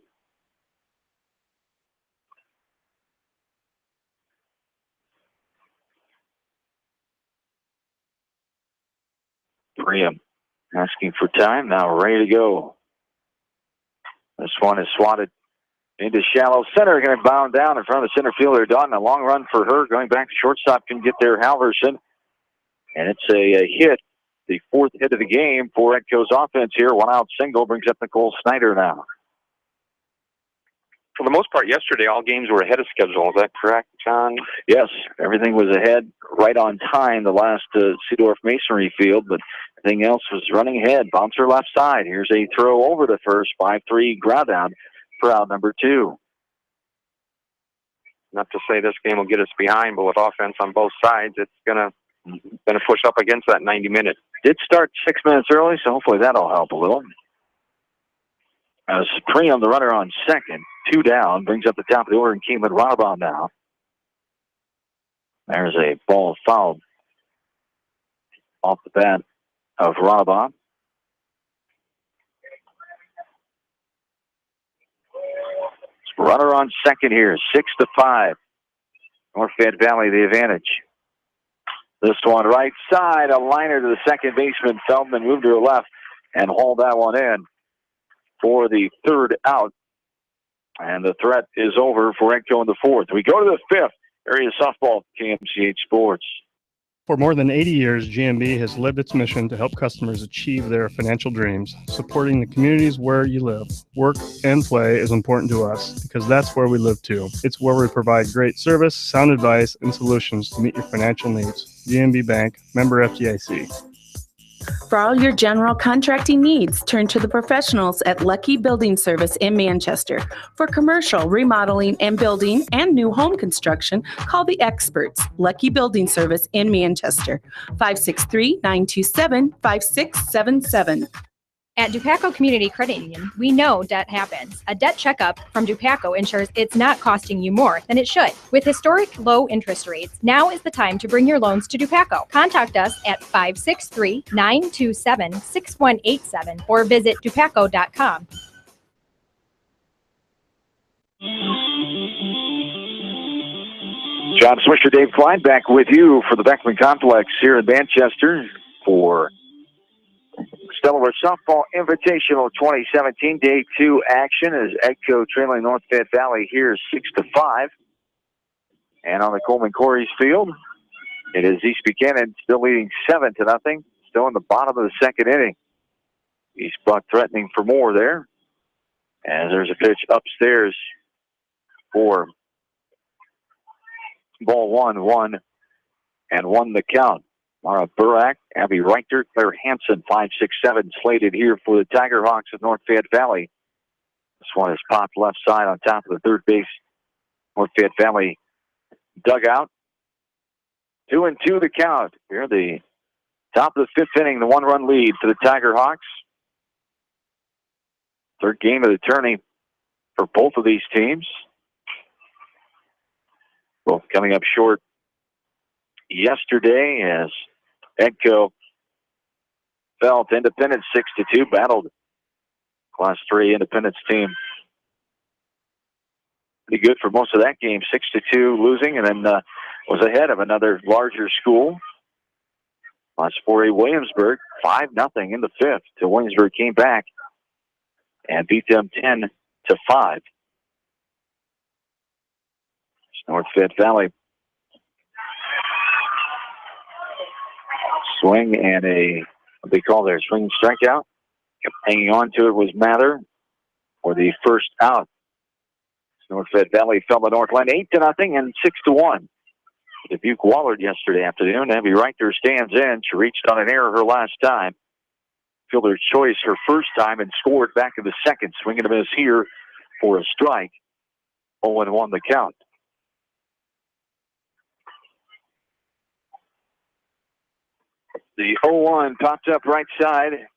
Priam asking for time. Now ready to go. This one is swatted into shallow center, going to bound down in front of the center fielder, Doughton. A long run for her. Going back to shortstop, can get there, Halverson. And it's a hit, the fourth hit of the game for Eggkill's offense here. 1 out single brings up Nicole Snyder now. For the most part, yesterday, all games were ahead of schedule. Is that correct, John? Yes, everything was ahead right on time, the last Seedorf Masonry field, but everything else was running ahead. Bouncer left side. Here's a throw over to first, 5-3 ground out for out number 2. Not to say this game will get us behind, but with offense on both sides, it's gonna push up against that 90-minute. Did start 6 minutes early, so hopefully that'll help a little. Supreme, the runner on second, 2 down, brings up the top of the order and Keelan Ronnebaum now. There's a ball fouled off the bat of Ronnebaum. Runner on second here, 6-5. North Fayette Valley the advantage. This one right side, a liner to the second baseman. Feldman moved to her left and hauled that one in for the third out. And the threat is over for Edco in the fourth. We go to the fifth. Area softball, KMCH Sports. For more than 80 years, GMB has lived its mission to help customers achieve their financial dreams. Supporting the communities where you live, work, and play is important to us because that's where we live too. It's where we provide great service, sound advice, and solutions to meet your financial needs. GMB Bank, member FDIC. For all your general contracting needs, turn to the professionals at Lucky Building Service in Manchester. For commercial, remodeling, and building and new home construction, call the experts, Lucky Building Service in Manchester, 563-927-5677. At Dupaco Community Credit Union, we know debt happens. A debt checkup from Dupaco ensures it's not costing you more than it should. With historic low interest rates, now is the time to bring your loans to Dupaco. Contact us at 563-927-6187 or visit dupaco.com. John Swisher, Dave Klein back with you for the Beckman Complex here in Manchester for Stellar Softball Invitational 2017 Day 2 action as Edco trailing North Fayette Valley here 6-5. And on the Coleman Corey's field, it is East Buchanan still leading 7-0, still in the bottom of the second inning. East Buck threatening for more there. And there's a pitch upstairs for ball 1-1 and 1 the count. Mara Burak, Abby Reichter, Claire Hansen, 5-6-7 slated here for the Tiger Hawks of North Fayette Valley. This one is popped left side on top of the third base North Fayette Valley dugout. 2-2 the count. Here the top of the fifth inning, the 1-run lead for the Tiger Hawks. Third game of the tourney for both of these teams. Both coming up short yesterday as Edco fell to Independence 6-2, battled Class 3 Independence team. Pretty good for most of that game, 6-2 losing, and then was ahead of another larger school. Class 4A Williamsburg, 5-0 in the fifth, till Williamsburg came back and beat them 10-5. North Fayette Valley swing and what they call their swing strikeout. Kept hanging on to it was Mather for the first out. North Fayette Valley fell to Northland 8-0 and 6-1. Dubuque Wallard yesterday afternoon. Abby Reichter stands in. She reached on an error her last time. Fielder's choice her first time and scored back in the second. Swing and a miss here for a strike. 0-1 the count. The 0-1 popped up right side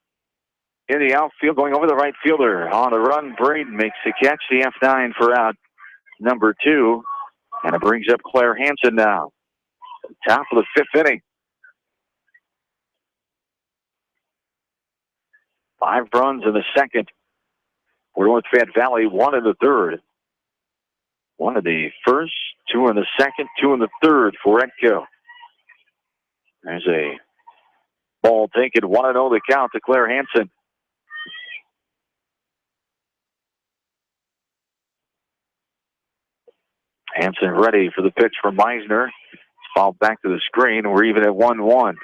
in the outfield, going over the right fielder. On the run, Braden makes the catch, the F9 for out number 2. And it brings up Claire Hansen now. Top of the fifth inning. 5 runs in the second for North Fayette Valley, 1 in the third. 1 in the first, 2 in the second, 2 in the third for Edco. There's a ball taken, 1-0 the count to Claire Hansen. Hansen ready for the pitch from Meisner. Fouled back to the screen. We're even at 1-1.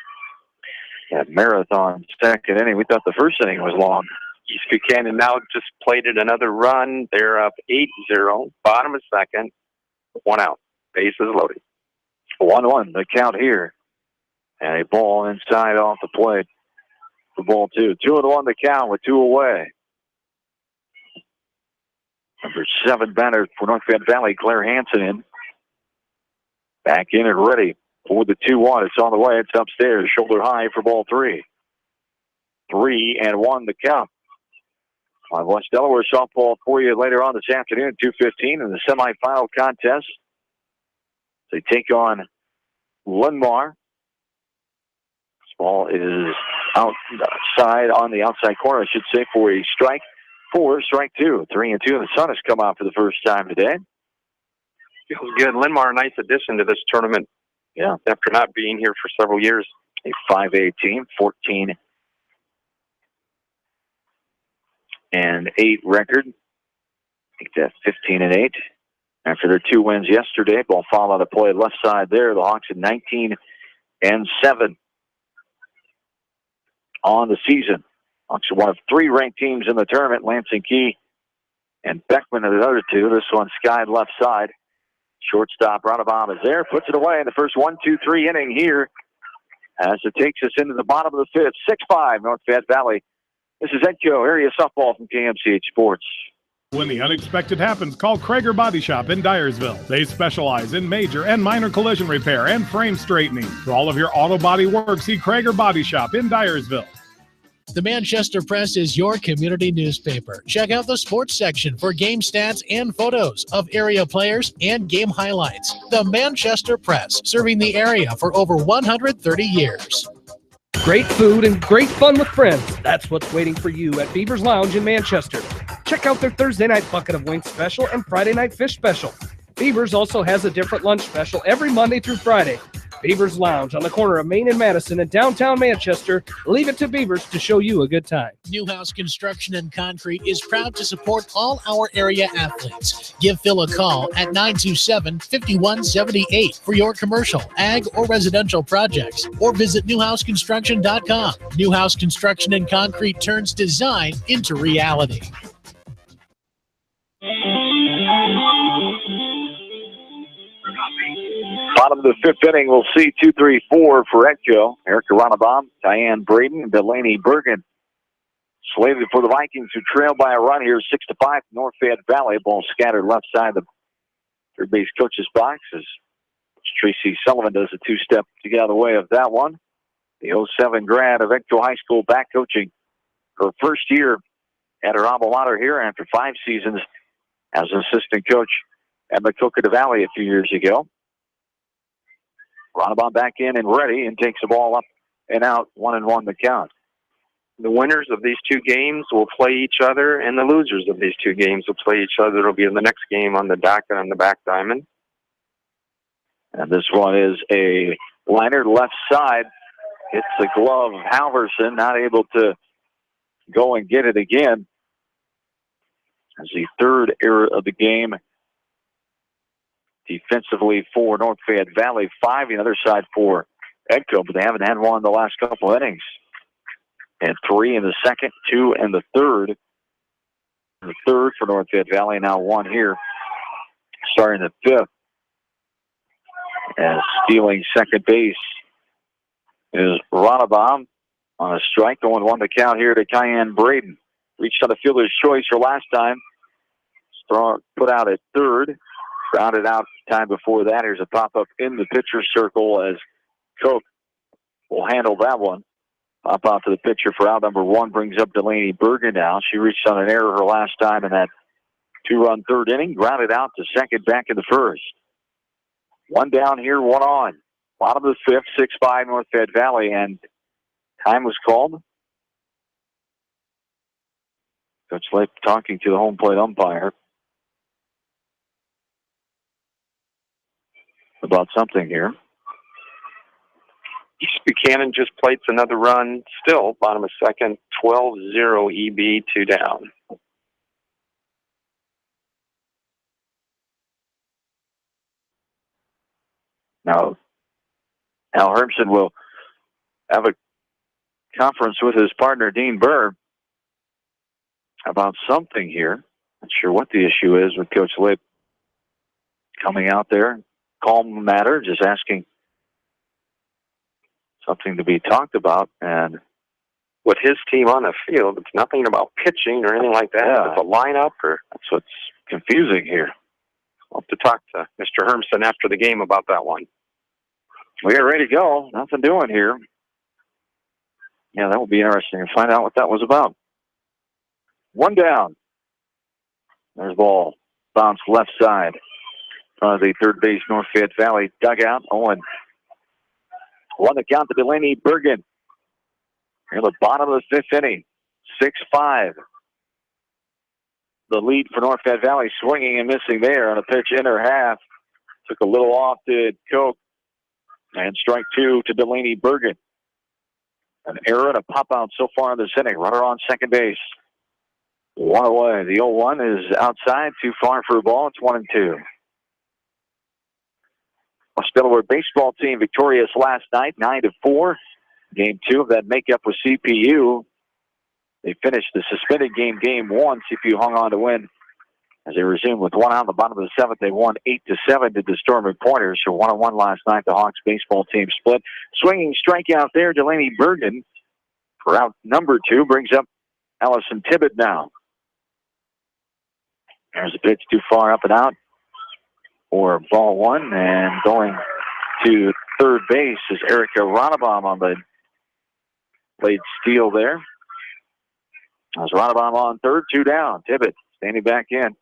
At marathon second inning. We thought the first inning was long. East Buchanan now just plated another run. They're up 8-0. Bottom of second. 1 out. Bases loaded. 1-1 the count here. And a ball inside off the plate for ball 2. 2-1 the count with 2 away. Number 7 batter for North Fayette Valley, Claire Hansen in. Back in and ready for the 2-1. It's on the way. It's upstairs. Shoulder high for ball 3. 3-1 the count. On West Delaware softball for you later on this afternoon, 2:15 in the semifinal contest. They take on Linmar. This ball is outside on the outside corner, I should say, for a strike. 4, strike 2. 3-2. The sun has come out for the first time today. Feels good. Linmar, a nice addition to this tournament. Yeah. After not being here for several years. A 5A team, 14-8 record. I think that's 15-8. After their 2 wins yesterday, ball foul out of play left side there. The Hawks at 19-7 on the season. Hawks are one of 3 ranked teams in the tournament. Lansing Key and Beckman are the other 2. This one skied left side. Shortstop Ronnebaum is there, puts it away in the first 1-2-3 inning here as it takes us into the bottom of the 5th. 6-5 North Fayette Valley. This is Edco Area Softball from KMCH Sports. When the unexpected happens, call Krager Body Shop in Dyersville. They specialize in major and minor collision repair and frame straightening. For all of your auto body work, see Krager Body Shop in Dyersville. The Manchester Press is your community newspaper. Check out the sports section for game stats and photos of area players and game highlights. The Manchester Press, serving the area for over 130 years. Great food and great fun with friends. That's what's waiting for you at Beaver's Lounge in Manchester. Check out their Thursday night bucket of wings special and Friday night fish special. Beaver's also has a different lunch special every Monday through Friday. Beaver's Lounge on the corner of Main and Madison in downtown Manchester. Leave it to Beaver's to show you a good time. Newhouse Construction and Concrete is proud to support all our area athletes. Give Phil a call at 927-5178 for your commercial, ag, or residential projects, or visit newhouseconstruction.com. Newhouse Construction and Concrete turns design into reality. Bottom of the 5th inning, we'll see 2-3-4 for Edco. Erica Ronnebaum, Diane Braden, and Delaney Bergen. Slated for the Vikings, who trail by a run here, 6-5 North Fayette Valley. Ball scattered left side of the third base coach's box as Tracy Sullivan does a 2-step to get out of the way of that one. The 07 grad of Edco High School back coaching her first year at her alma mater here after 5 seasons as an assistant coach at Maquoketa Valley a few years ago. Ronnebaum back in and ready and takes the ball up and out, 1-1 the count. The winners of these 2 games will play each other, and the losers of these 2 games will play each other. It'll be in the next game on the docket on the back diamond. And this one is a liner left side. Hits the glove of Halverson, not able to go and get it again. As the 3rd error of the game defensively for North Fayette Valley. 5 on the other side for Edco, but they haven't had one in the last couple innings. And 3 in the second, 2 in the third. The 3rd for North Fayette Valley, now 1 here, starting the 5th. And stealing second base is Ronnebaum on a strike. 0-1 to count here to Cayenne Braden. Reached on the fielder's choice her last time. Put out at 3rd. Grounded out time before that. Here's a pop-up in the pitcher's circle as Koch will handle that one. Pop out to the pitcher for out number 1 brings up Delaney Bergen now. She reached on an error her last time in that 2-run 3rd inning. Grounded out to second, back in the 1st. 1 down here, 1 on. Bottom of the 5th, 6-5 North Fayette Valley, and time was called. Coach Lake talking to the home plate umpire about something here. East Buchanan just plates another run. Still, bottom of second, 12-0 EB, 2 down. Now, Al Hermson will have a conference with his partner, Dean Burr. about something here. Not sure what the issue is with Coach Lipp coming out there. Calm matter, just asking something to be talked about. And with his team on the field, it's nothing about pitching or anything like that. Yeah. It's a lineup, or that's what's confusing here. I'll have to talk to Mr. Hermson after the game about that one. We are ready to go. Nothing doing here. Yeah, that will be interesting to find out what that was about. One down. There's the ball. Bounce left side. The third base North Fayette Valley dugout. Owen. One to count to Delaney Bergen. Near the bottom of the fifth inning. 6-5. The lead for North Fayette Valley, swinging and missing there on a pitch inner half. Took a little off to Koch. And strike two to Delaney Bergen. An error and a pop out so far in this inning. Runner on second base. One away. The 0-1 is outside, too far for a ball. It's 1-2. Delaware baseball team victorious last night, 9-4. Game 2 of that makeup with CPU. They finished the suspended game, game 1. CPU hung on to win as they resumed with one out in the bottom of the 7th. They won 8-7 to the Stormy Pointers. So 1-1 last night. The Hawks baseball team split. Swinging strikeout there, Delaney Bergen for out number 2 brings up Allison Tibbett now. There's a pitch too far up and out for ball 1, and going to third base is Erica Ronabaum on the played steal there. As Ronabaum on third, 2 down. Tibbett standing back in.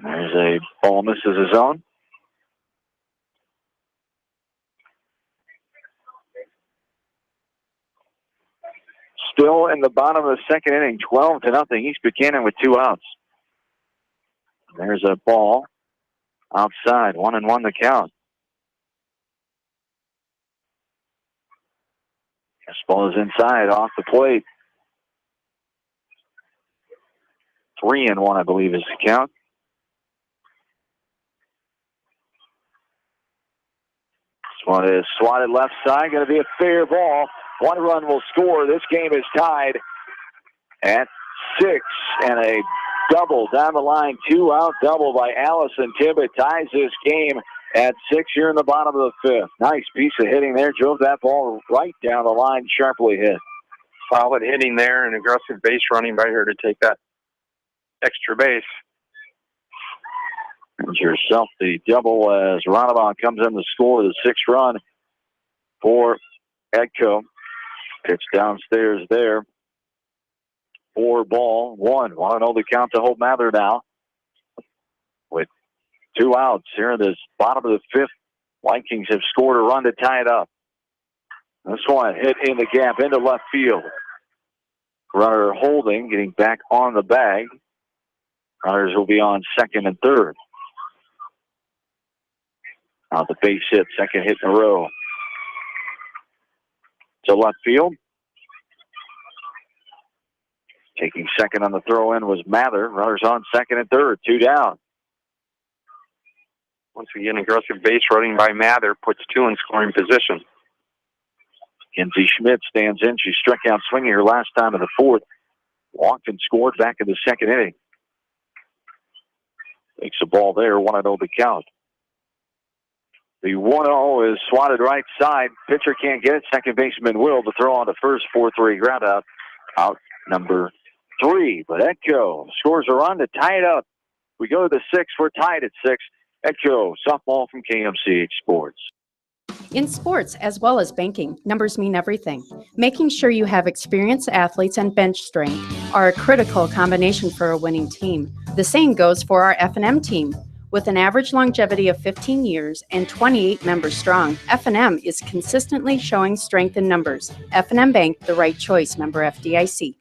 There's a ball, misses his own. Still in the bottom of the second inning, 12-0. East Buchanan with 2 outs. There's a ball outside, 1-1 the count. This ball is inside, off the plate. 3-1, I believe, is the count. This one is swatted left side, going to be a fair ball. 1 run will score. This game is tied at 6, and a double down the line, 2-out double by Allison Tibbett ties this game at 6 here in the bottom of the 5th. Nice piece of hitting there. Drove that ball right down the line, sharply hit. Solid hitting there and aggressive base running by her to take that extra base. And yourself the double as Ronabaum comes in to score the 6th run for Edco. Pitch downstairs there. 4-1. 1-0 the count to Hope Mather now. With 2 outs here in this bottom of the 5th. Vikings have scored a run to tie it up. This one hit in the gap into left field. Runner holding, getting back on the bag. Runners will be on second and third. Out the base hit, second hit in a row. To left field. Taking second on the throw-in was Mather. Runners on second and third, 2 down. Once again, aggressive base running by Mather puts 2 in scoring position. Kenzie Schmidt stands in. She struck out swinging her last time in the 4th. Walked and scored back in the 2nd inning. Takes the ball there, 1-0 the count. The 1-0 is swatted right side. Pitcher can't get it. Second baseman will. The throw on to first, 4-3 ground out. Out number 3. But Edco scores a run to tie it up. We go to the 6th. We're tied at 6. Edco, softball from KMCH Sports. In sports, as well as banking, numbers mean everything. Making sure you have experienced athletes and bench strength are a critical combination for a winning team. The same goes for our F&M team. With an average longevity of 15 years and 28 members strong, F&M is consistently showing strength in numbers. F&M Bank, the right choice, member FDIC.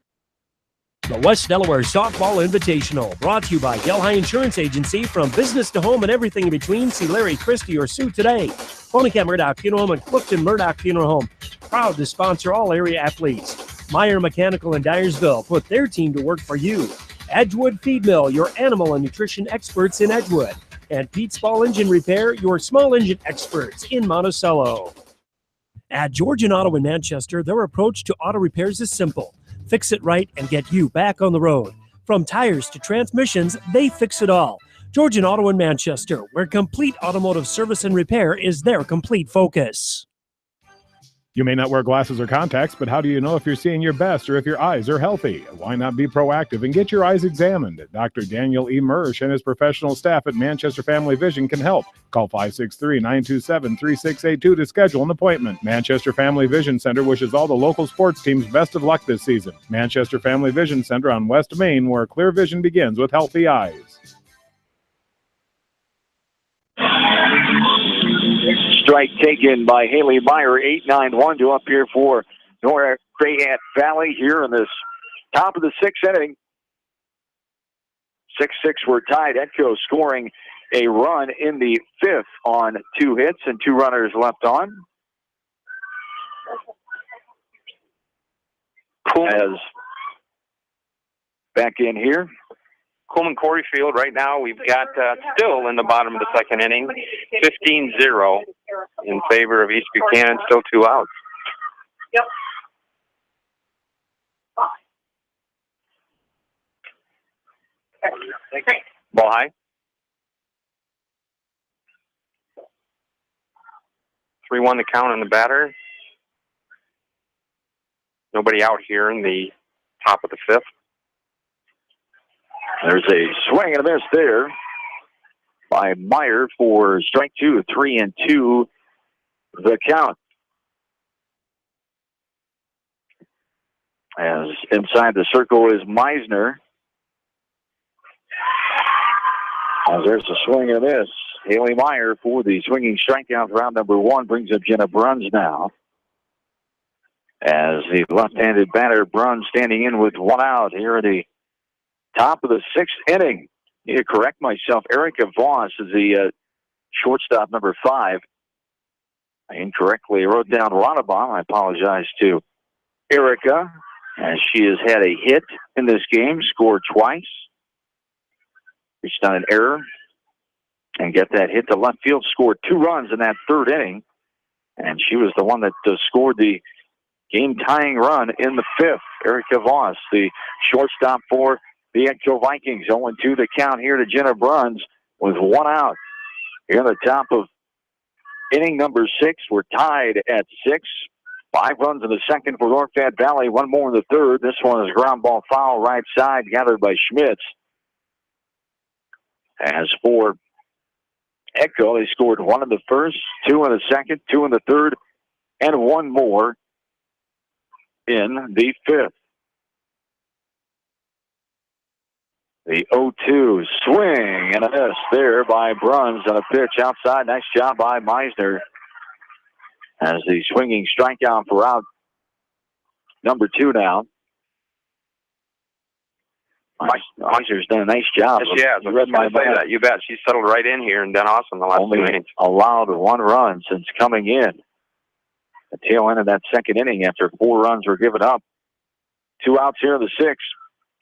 The West Delaware Softball Invitational, brought to you by Delhi Insurance Agency. From business to home and everything in between, see Larry Christie or Sue today. Ponycat Murdoch Funeral Home and Clifton Murdoch Funeral Home, proud to sponsor all area athletes. Meyer Mechanical in Dyersville, put their team to work for you. Edgewood Feed Mill, your animal and nutrition experts in Edgewood. And Pete's Ball Engine Repair, your small engine experts in Monticello. At Georgian Auto in Manchester, their approach to auto repairs is simple. fix it right, and get you back on the road. From tires to transmissions, they fix it all. Georgian Auto in Manchester, where complete automotive service and repair is their complete focus. You may not wear glasses or contacts, but how do you know if you're seeing your best or if your eyes are healthy? Why not be proactive and get your eyes examined? Dr. Daniel E. Mersch and his professional staff at Manchester Family Vision can help. Call 563-927-3682 to schedule an appointment. Manchester Family Vision Center wishes all the local sports teams best of luck this season. Manchester Family Vision Center on West Main, where clear vision begins with healthy eyes. Strike taken by Haley Meyer, 8-9-1 to up here for North Fayette Valley here in this top of the sixth inning. 6-6 we're tied. Edco scoring a run in the fifth on 2 hits and 2 runners left on. As back in here. Coleman Coreyfield, right now we've got still in the bottom of the second inning, 15-0 in favor of East Buchanan, still 2 outs. Yep. Ball high. 3-1 the count on the batter. Nobody out here in the top of the fifth. There's a swing and a miss there by Meyer for strike 2, 3-2 the count. As inside the circle is Meisner. As there's a swing and a miss. Haley Meyer for the swinging strikeout round number 1 brings up Jenna Bruns now. As the left-handed batter Bruns standing in with 1 out here in the top of the 6th inning. I need to correct myself. Erica Voss is the shortstop number 5. I incorrectly wrote down Ronnebaum. I apologize to Erica, as she has had a hit in this game, scored twice. Reached on an error and get that hit to left field, scored 2 runs in that 3rd inning. And she was the one that scored the game-tying run in the 5th. Erica Voss, the shortstop for the Edco Vikings. 0-2 the count here to Jenna Bruns with 1 out. Here in the top of inning number 6, we're tied at 6. 5 runs in the second for North Fayette Valley, 1 more in the 3rd. This one is a ground ball foul right side, gathered by Schmitz. As for Edco, they scored 1 in the 1st, 2 in the 2nd, 2 in the 3rd, and 1 more in the 5th. The 0-2 swing and a miss there by Bruns on a pitch outside. Nice job by Meisner. As the swinging strikeout for out number 2 now. Meisner's done a nice job. Yes, she has. I was going to say that. You bet. She's settled right in here and done awesome the last 2 innings. Allowed 1 run since coming in. The tail end of that 2nd inning after 4 runs were given up. 2 outs here in the 6th.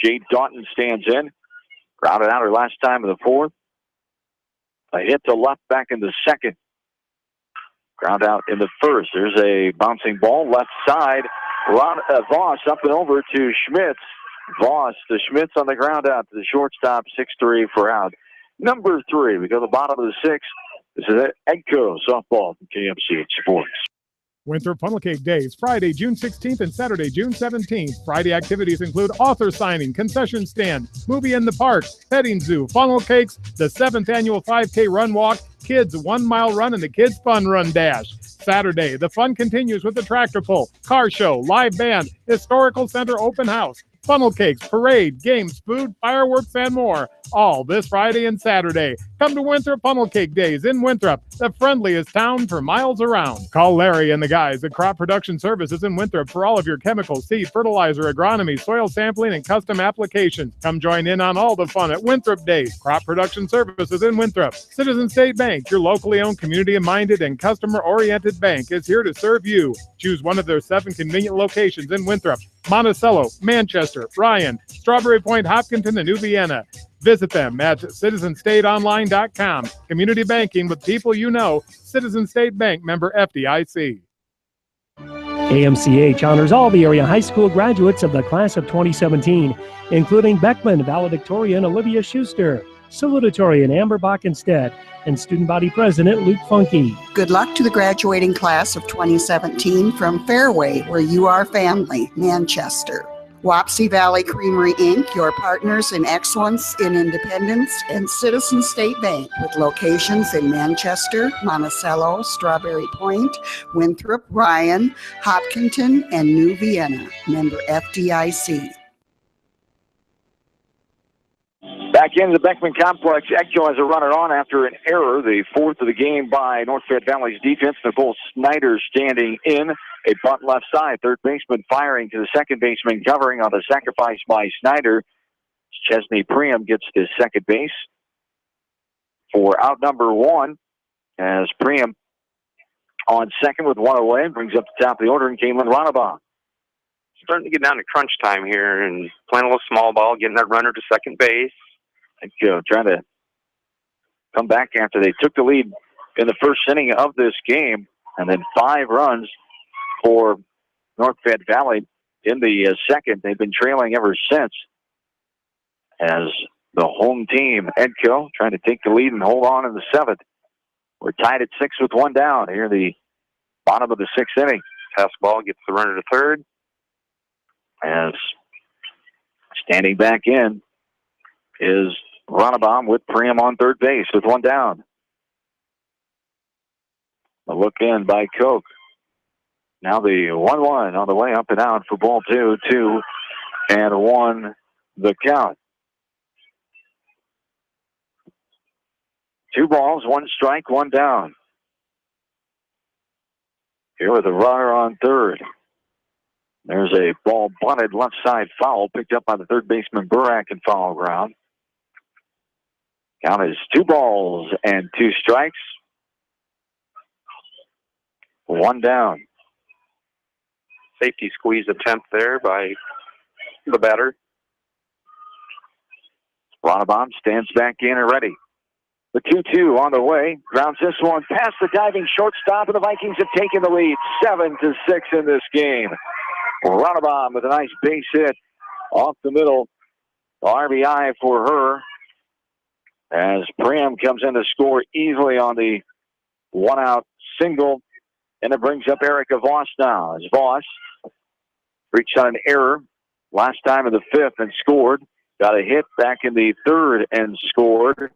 Jade Daughton stands in. Grounded out her last time in the 4th. A hit to left back in the 2nd. Ground out in the 1st. There's a bouncing ball left side. Voss up and over to Schmitz. Voss to Schmitz on the ground out to the shortstop. 6-3 for out. Number 3. We go to the bottom of the 6th. This is Edco softball from KMC Sports. Winthrop Funnel Cake Days, Friday, June 16th and Saturday, June 17th. Friday activities include author signing, concession stand, movie in the park, petting zoo, funnel cakes, the 7th annual 5K run walk, kids 1 mile run, and the kids fun run dash. Saturday, the fun continues with the tractor pull, car show, live band, historical center open house, funnel cakes, parade, games, food, fireworks, and more. All this Friday and Saturday. Come to Winthrop Funnel Cake Days in Winthrop, the friendliest town for miles around. Call Larry and the guys at Crop Production Services in Winthrop for all of your chemical, seed, fertilizer, agronomy, soil sampling, and custom applications. Come join in on all the fun at Winthrop Days. Crop Production Services in Winthrop. Citizen State Bank, your locally owned, community-minded, and customer-oriented bank, is here to serve you. Choose one of their 7 convenient locations in Winthrop, Monticello, Manchester, Ryan, Strawberry Point, Hopkinton, and New Vienna. Visit them at citizenstateonline.com. Community banking with people you know. Citizen State Bank, member FDIC. AMCH honors all the area high school graduates of the class of 2017, including Beckman valedictorian Olivia Schuster, salutatorian Amber Bockenstedt, and student body president Luke Funky. Good luck to the graduating class of 2017 from Fairway, where you are family, Manchester. Wapsie Valley Creamery, Inc., your partners in excellence in independence, and Citizen State Bank, with locations in Manchester, Monticello, Strawberry Point, Winthrop, Ryan, Hopkinton, and New Vienna. Member FDIC. Back into the Beckman Complex, Edco has a runner on after an error, the fourth of the game by North Fayette Valley's defense. Nicole Snyder standing in, a bunt left side. Third baseman firing to the second baseman, covering on the sacrifice by Snyder. Chesney Priam gets to second base for out number one, as Priam on second with one away brings up the top of the order, and Caitlin Ronabaugh. Starting to get down to crunch time here and playing a little small ball, getting that runner to second base. Trying to come back after they took the lead in the first inning of this game, and then 5 runs for North Fayette Valley in the second. They've been trailing ever since, as the home team, Edco, trying to take the lead and hold on in the seventh. We're tied at 6 with 1 down here in the bottom of the 6th inning. Pass ball gets the runner to third. As standing back in is Ronabaum with Priam on third base with 1 down. A look in by Koch. Now the 1-1 on the way up and out for ball 2, 2-1 the count. 2 balls, 1 strike, 1 down. Here with a runner on third. There's a ball bunted left side foul picked up by the third baseman Burak in foul ground. Count is 2 balls and 2 strikes. 1 down. Safety squeeze attempt there by the batter. Ronabaum stands back in and ready. The 2-2 on the way. Grounds this one past the diving shortstop, and the Vikings have taken the lead 7-6 in this game. Ronabaum with a nice base hit off the middle. RBI for her, as Priam comes in to score easily on the 1-out single. And it brings up Erica Voss now, as Voss reached on an error last time in the 5th and scored. Got a hit back in the 3rd and scored.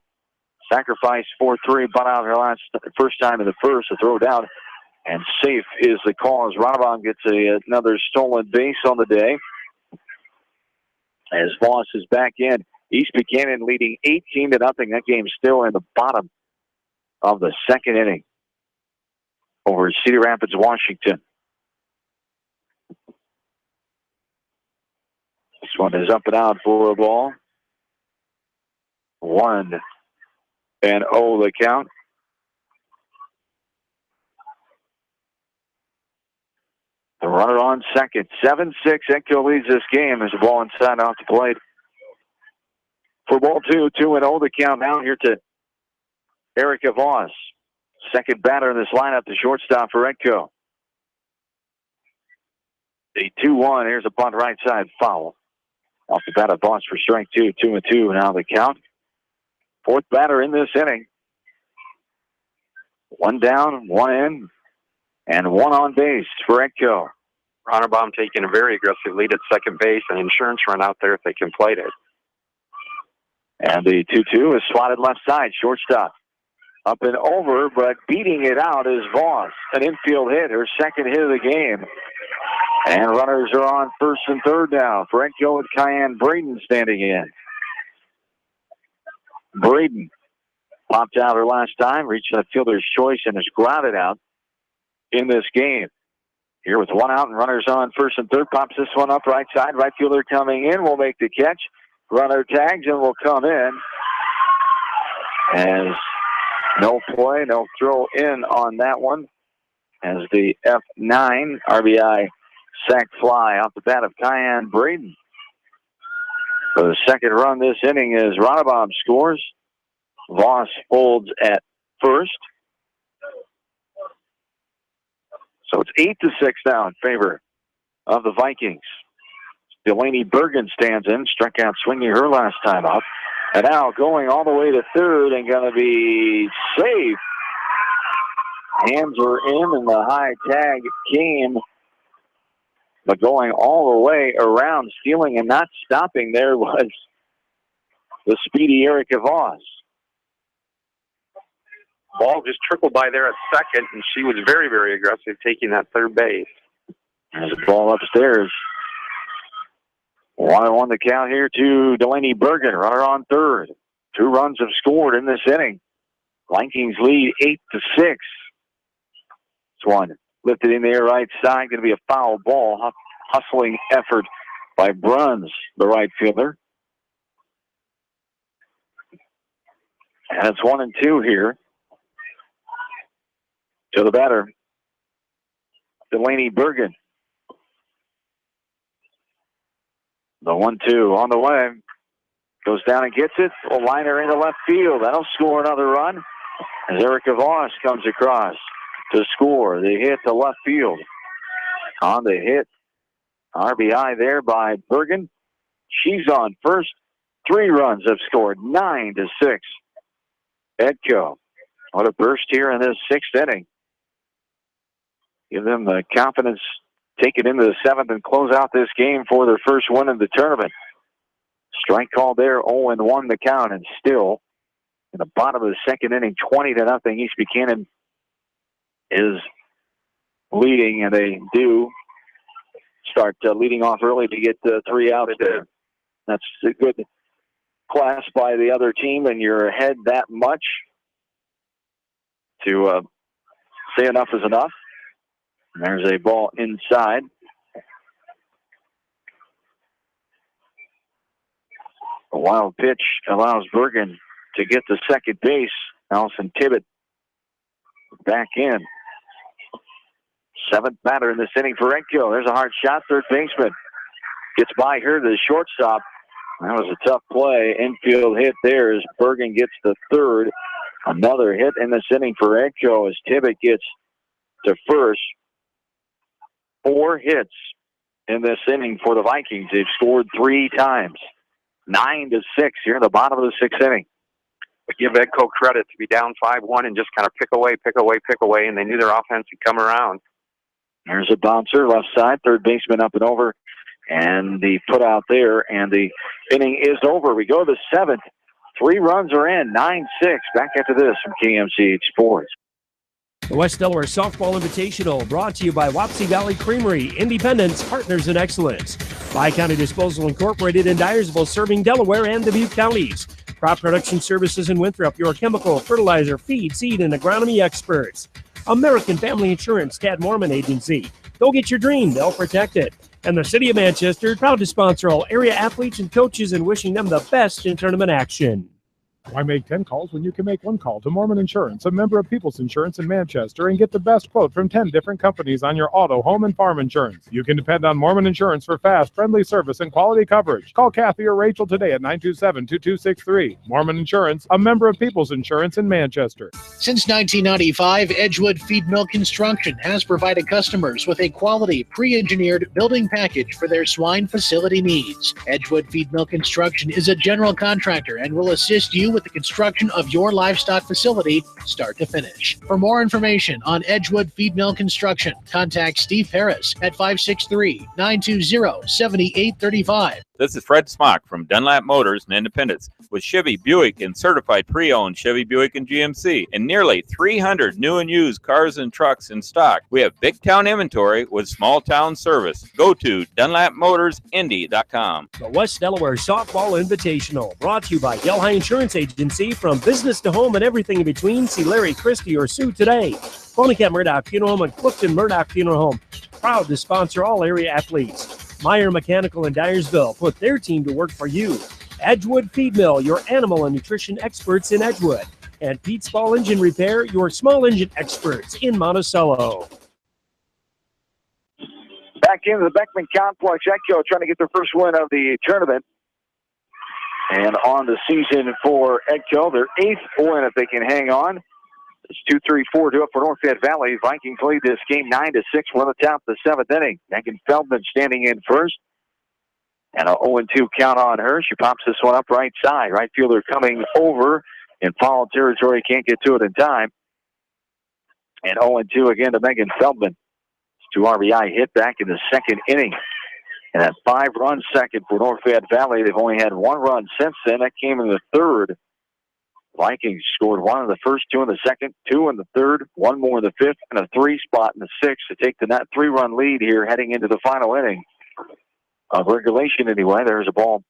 Sacrifice 4-3, butt out her first time in the 1st, a throw down. And safe is the call as Ronabaum gets another stolen base on the day. As Voss is back in, East Buchanan leading 18-0. That game's still in the bottom of the 2nd inning over Cedar Rapids, Washington. This one is up and out for a ball. 1-0 the count. The runner on second. 7-6. Edco leads this game as the ball inside off the plate. For ball 2, 2-0 the count now here to Erica Voss. Second batter in this lineup, the shortstop for Edco. The 2-1. Here's a bunt right side foul. Off the bat of Voss for strike 2. 2-2 now the count. 4th batter in this inning. 1 down, 1 in, and 1 on base for Edco. Ronabaum taking a very aggressive lead at second base, and insurance run out there if they can play it. And the 2-2 is swatted left side, shortstop. Up and over, but beating it out is Voss. An infield hit, her second hit of the game. And runners are on first and third now. For Edco with Cayenne Braden standing in. Braden popped out her last time, reached that fielder's choice, and has grounded out in this game. Here with 1 out and runners on first and third, pops this one up right side. Right fielder coming in will make the catch. Runner tags and will come in. As no play, no throw in on that one. As the F9 RBI sac fly off the bat of Cayenne Braden. So the second run this inning is Ronabaum scores. Voss holds at first. So it's 8-6 now in favor of the Vikings. Delaney Bergen stands in, struck out swinging her last time up. And now going all the way to third and going to be safe. Hands were in and the high tag came. But going all the way around, stealing and not stopping there was the speedy Erica Voss. Ball just trickled by there at second, and she was very, very aggressive taking that third base. There's a ball upstairs. 1-1 the count here to Delaney Bergen, runner on third. 2 runs have scored in this inning. Vikings lead 8-6. This one lifted in the air right side, going to be a foul ball. Hustling effort by Bruns, the right fielder. And it's 1-2 here. To the batter, Delaney Bergen. The 1-2 on the way. Goes down and gets it. A liner into left field. That'll score another run. As Erica Voss comes across to score. The hit to left field. On the hit. RBI there by Bergen. She's on first. 3 runs have scored. 9-6. Edco. What a burst here in this 6th inning. Give them the confidence, take it into the 7th, and close out this game for their first win of the tournament. Strike call there, 0-1 the count, and still in the bottom of the 2nd inning, 20-0. East Buchanan is leading, and they do start leading off early to get 3 outs there. That's a good class by the other team, and you're ahead that much to say enough is enough. And there's a ball inside. A wild pitch allows Bergen to get to second base. Allison Tibbett back in. 7th batter in this inning for Edco. There's a hard shot, third baseman. Gets by her to the shortstop. That was a tough play. Infield hit there as Bergen gets the third. Another hit in this inning for Edco as Tibbett gets to first. 4 hits in this inning for the Vikings. They've scored 3 times. 9-6 here in the bottom of the 6th inning. But give Edco credit to be down 5-1 and just kind of pick away, and they knew their offense would come around. There's a bouncer, left side, third baseman up and over, and the put out there, and the inning is over. We go to the 7th. 3 runs are in, 9-6. Back after this from KMCH Sports. The West Delaware Softball Invitational, brought to you by Wapsie Valley Creamery, Independence, Partners in Excellence. Bi-County Disposal Incorporated in Dyersville, serving Delaware and Dubuque counties. Crop Production Services in Winthrop, your chemical, fertilizer, feed, seed, and agronomy experts. American Family Insurance, Tad Mormon Agency. Go get your dream, they'll protect it. And the City of Manchester, proud to sponsor all area athletes and coaches and wishing them the best in tournament action. Why make 10 calls when you can make 1 call to Mormon Insurance, a member of People's Insurance in Manchester, and get the best quote from 10 different companies on your auto, home, and farm insurance? You can depend on Mormon Insurance for fast, friendly service and quality coverage. Call Kathy or Rachel today at 927-2263. Mormon Insurance, a member of People's Insurance in Manchester. Since 1995, Edgewood Feed Mill Construction has provided customers with a quality, pre-engineered building package for their swine facility needs. Edgewood Feed Mill Construction is a general contractor and will assist you with the construction of your livestock facility, start to finish. For more information on Edgewood Feed Mill Construction, contact Steve Harris at 563-920-7835. This is Fred Smock from Dunlap Motors in Independence with Chevy, Buick, and certified pre-owned Chevy, Buick, and GMC, and nearly 300 new and used cars and trucks in stock. We have big town inventory with small town service. Go to DunlapMotorsIndy.com. The West Delaware Softball Invitational, brought to you by Delhi Insurance Agency. From business to home and everything in between, see Larry, Christie, or Sue today. Ponycat Murdoch Funeral Home and Clifton Murdoch Funeral Home, proud to sponsor all area athletes. Meyer Mechanical in Dyersville, put their team to work for you. Edgewood Feed Mill, your animal and nutrition experts in Edgewood. And Pete's Ball Engine Repair, your small engine experts in Monticello. Back into the Beckman Complex, Edco trying to get their first win of the tournament. And on the season for Edco, their 8th win if they can hang on. It's 2-3-4 to it for North Fayette Valley. Vikings lead this game 9-6. We're on the top of the 7th inning. Megan Feldman standing in first. And an 0-2 count on her. She pops this one up right side. Right fielder coming over in foul territory. Can't get to it in time. And 0-2 again to Megan Feldman. It's 2 RBI hit back in the 2nd inning. And that 5-run second for North Fayette Valley. They've only had 1 run since then. That came in the 3rd. Vikings scored 1 in the 1st, 2 in the 2nd, 2 in the 3rd, 1 more in the 5th, and a 3 spot in the 6th to take the 3-run lead here heading into the final inning of regulation anyway. There's a ball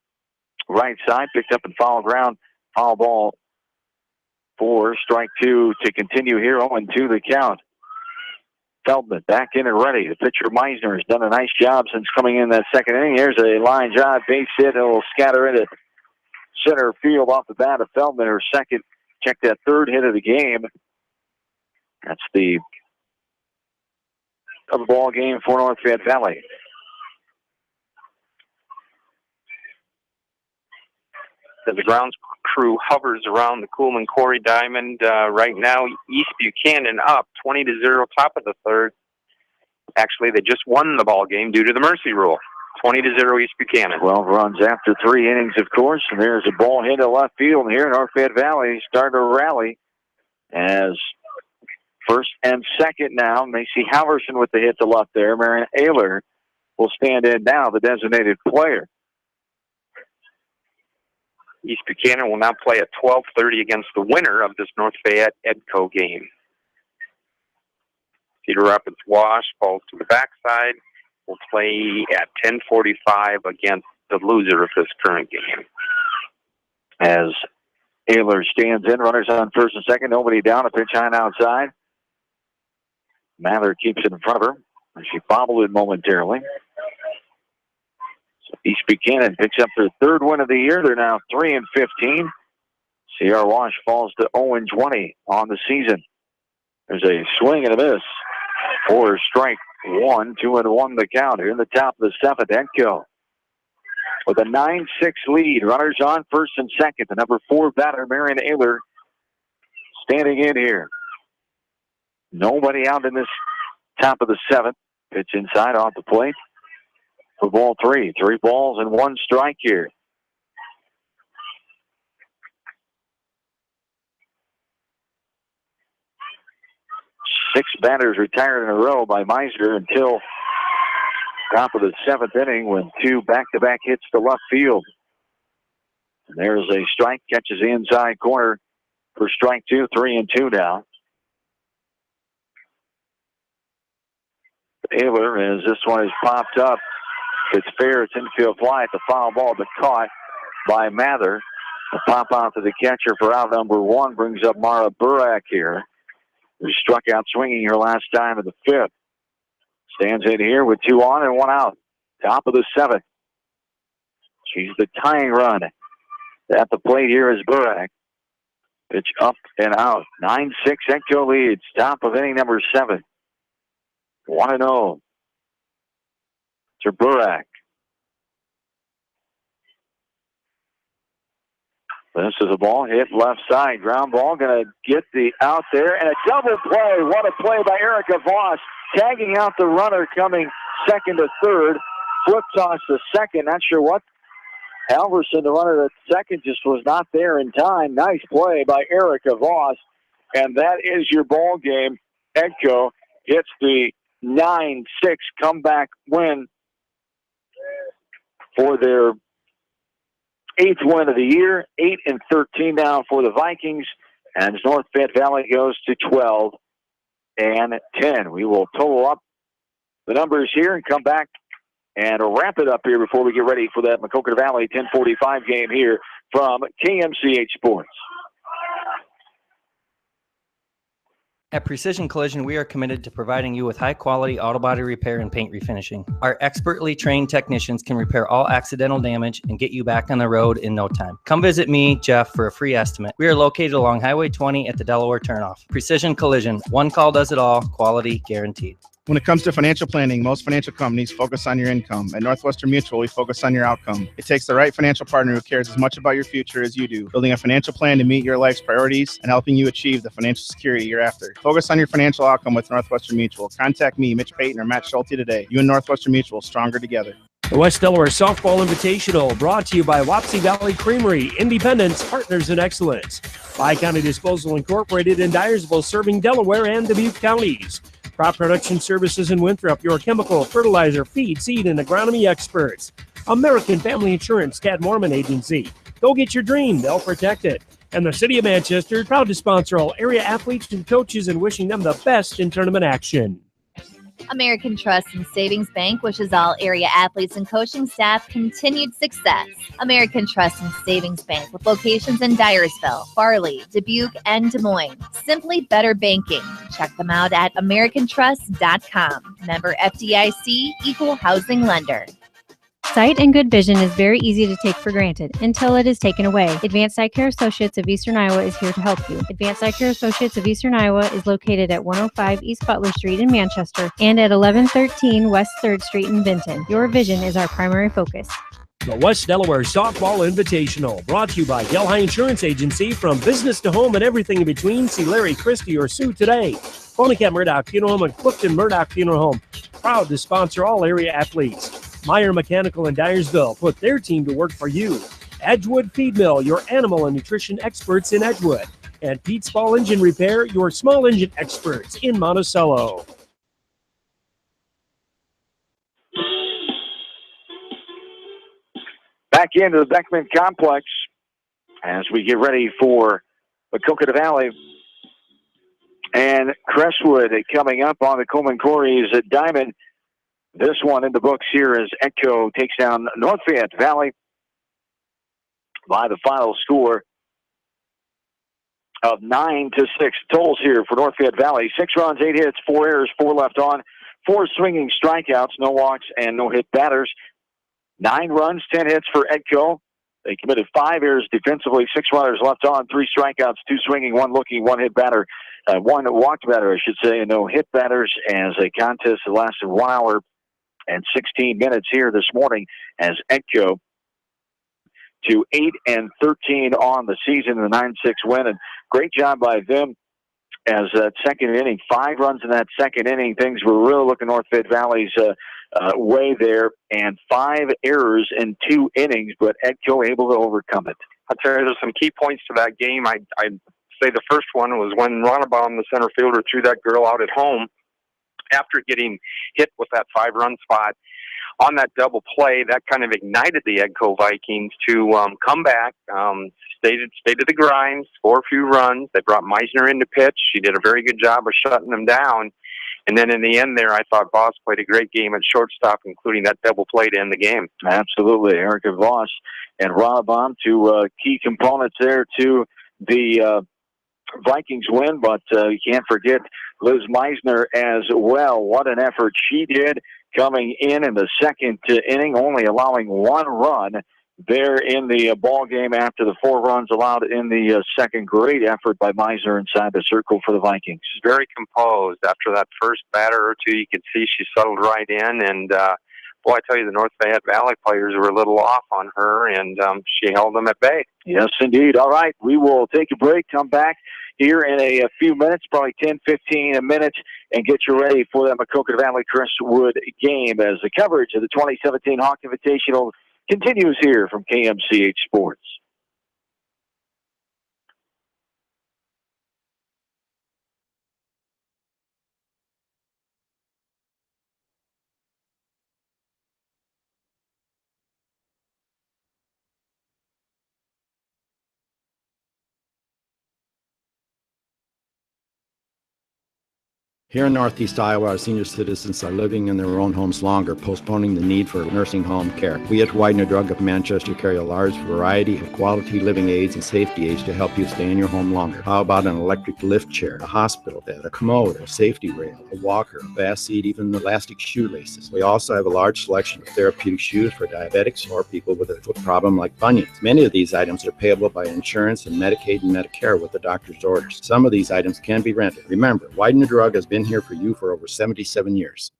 right side, picked up in foul ground. Foul ball for strike 2 to continue here. 0-2 the count. Feldman back in and ready. The pitcher Meisner has done a nice job since coming in that 2nd inning. Here's a line drive, base hit. It'll scatter into center field off the bat of Feldman. Her 2nd, check that 3rd hit of the game. That's the ball game for North Fayette Valley. As the grounds crew hovers around the Coolman Quarry diamond right now, East Buchanan up 20-0, top of the 3rd. Actually, they just won the ball game due to the mercy rule. 20-0 East Buchanan. 12 runs after 3 innings, of course, and there's a ball hit to left field here. North Fayette Valley starting to rally as 1st and 2nd now. Macy Halverson with the hit to left there. Marion Ayler will stand in now, the designated player. East Buchanan will now play at 12:30 against the winner of this North Fayette Edco game. Cedar Rapids Wash falls to the backside. Will play at 10:45 against the loser of this current game. As Ayler stands in, runners on 1st and 2nd, nobody down, a pitch high outside. Mather keeps it in front of her. She bobbled it momentarily. So East Buchanan picks up their 3rd win of the year. They're now 3-15. CR Wash falls to 0-20 on the season. There's a swing and a miss for strike 1, 2-1 the count here in the top of the 7th. Edco with a 9-6 lead. Runners on 1st and 2nd. The number 4 batter, Marion Ayler, standing in here. Nobody out in this top of the 7th. Pitch inside off the plate for ball 3. 3 balls and 1 strike here. Six batters retired in a row by Meisner until top of the 7th inning when 2 back-to-back hits to left field. And there's a strike, catches the inside corner for strike 2, 3-2 now. Ayler, as this one has popped up, it's fair, it's infield fly at the foul ball, but caught by Mather. The pop out to the catcher for out number 1 brings up Mara Burak here, who struck out swinging her last time in the 5th. Stands in here with 2 on and 1 out. Top of the 7th. She's the tying run. At the plate here is Burak. Pitch up and out. 9-6 Edco leads. Top of inning number 7. 1-0. To Burak. This is a ball hit left side. Ground ball going to get the out there. And a double play. What a play by Erica Voss. Tagging out the runner coming 2nd to 3rd. Flip toss to 2nd. Not sure what. Halverson, the runner at 2nd, just was not there in time. Nice play by Erica Voss. And that is your ball game. Edco gets the 9-6 comeback win for their 8th win of the year. 8-13 now for the Vikings. And North Fayette Valley goes to 12-10. We will total up the numbers here and come back and wrap it up here before we get ready for that Maquoketa Valley 10:45 game here from KMCH Sports. At Precision Collision, we are committed to providing you with high-quality auto body repair and paint refinishing. Our expertly trained technicians can repair all accidental damage and get you back on the road in no time. Come visit me, Jeff, for a free estimate. We are located along Highway 20 at the Delaware turnoff. Precision Collision, one call does it all, quality guaranteed. When it comes to financial planning, most financial companies focus on your income. At Northwestern Mutual, we focus on your outcome. It takes the right financial partner who cares as much about your future as you do, building a financial plan to meet your life's priorities and helping you achieve the financial security you're after. Focus on your financial outcome with Northwestern Mutual. Contact me, Mitch Payton, or Matt Schulte today. You and Northwestern Mutual, stronger together. The West Delaware Softball Invitational, brought to you by Wapsie Valley Creamery, Independence, Partners in Excellence. Bi-County Disposal Incorporated in Dyersville, serving Delaware and Dubuque counties. Crop Production Services in Winthrop, your chemical, fertilizer, feed, seed, and agronomy experts. American Family Insurance, Tad Mormon Agency. Go get your dream, they'll protect it. And the City of Manchester, proud to sponsor all area athletes and coaches and wishing them the best in tournament action. American Trust and Savings Bank wishes all area athletes and coaching staff continued success. American Trust and Savings Bank, with locations in Dyersville, Farley, Dubuque, and Des Moines. Simply better banking. Check them out at americantrust.com. Member FDIC, equal housing lender. Sight and good vision is very easy to take for granted until it is taken away. Advanced Eye Care Associates of Eastern Iowa is here to help you. Advanced Eye Care Associates of Eastern Iowa is located at 105 East Butler Street in Manchester and at 1113 West 3rd Street in Vinton. Your vision is our primary focus. The West Delaware Softball Invitational, brought to you by Delhi Insurance Agency. From business to home and everything in between, see Larry, Christie, or Sue today. Phonica Murdoch Funeral Home and Clifton Murdoch Funeral Home, proud to sponsor all area athletes. Meyer Mechanical in Dyersville, put their team to work for you. Edgewood Feed Mill, your animal and nutrition experts in Edgewood. And Pete's Ball Engine Repair, your small engine experts in Monticello. Back into the Beckman Complex as we get ready for Maquoketa Valley and Crestwood coming up on the Coleman Quarries at Diamond. This one in the books here as Echo takes down North Fayette Valley by the final score of 9-6. Totals here for North Fayette Valley: 6 runs, 8 hits, 4 errors, 4 left on, 4 swinging strikeouts, no walks, and no hit batters. 9 runs, 10 hits for Echo. They committed 5 errors defensively, 6 runners left on, 3 strikeouts, 2 swinging, 1 looking, 1 hit batter, 1 walked batter, I should say, and no hit batters, as a contest that lasted 1 hour and 16 minutes here this morning as Echo to 8-13 on the season, the 9-6 win, and great job by them as that second inning, 5 runs in that second inning. Things were really looking North Fayette Valley's way there, and 5 errors in 2 innings, but Echo able to overcome it. I'll tell you, there's some key points to that game. I'd say the first one was when Ronnebaum, the center fielder, threw that girl out at home after getting hit with that 5-run spot. On that double play, that kind of ignited the Echo Vikings to come back, stay to the grind, score a few runs. They brought Meisner in to pitch. She did a very good job of shutting them down. And then in the end there, I thought Voss played a great game at shortstop, including that double play to end the game. Absolutely. Erica Voss and Ronnebaum, 2 key components there to the Vikings win, but you can't forget Liz Meisner as well. What an effort she did coming in the second inning, only allowing 1 run there in the ball game after the 4 runs allowed in the second. Great effort by Meisner inside the circle for the Vikings. She's very composed. After that first batter or 2, you could see she settled right in, and boy, I tell you, the North Fayette Valley players were a little off on her, and she held them at bay. Yes, indeed. All right, we will take a break, come back here in a few minutes, probably 10-15 minutes, and get you ready for that Maquoketa Valley Crestwood game as the coverage of the 2017 Hawk Invitational continues here from KMCH Sports. Here in Northeast Iowa, our senior citizens are living in their own homes longer, postponing the need for nursing home care. We at Widener Drug of Manchester carry a large variety of quality living aids and safety aids to help you stay in your home longer. How about an electric lift chair, a hospital bed, a commode, a safety rail, a walker, a bath seat, even elastic shoelaces. We also have a large selection of therapeutic shoes for diabetics or people with a foot problem like bunions. Many of these items are payable by insurance and Medicaid and Medicare with the doctor's orders. Some of these items can be rented. Remember, Widener Drug has been been here for you for over 77 years.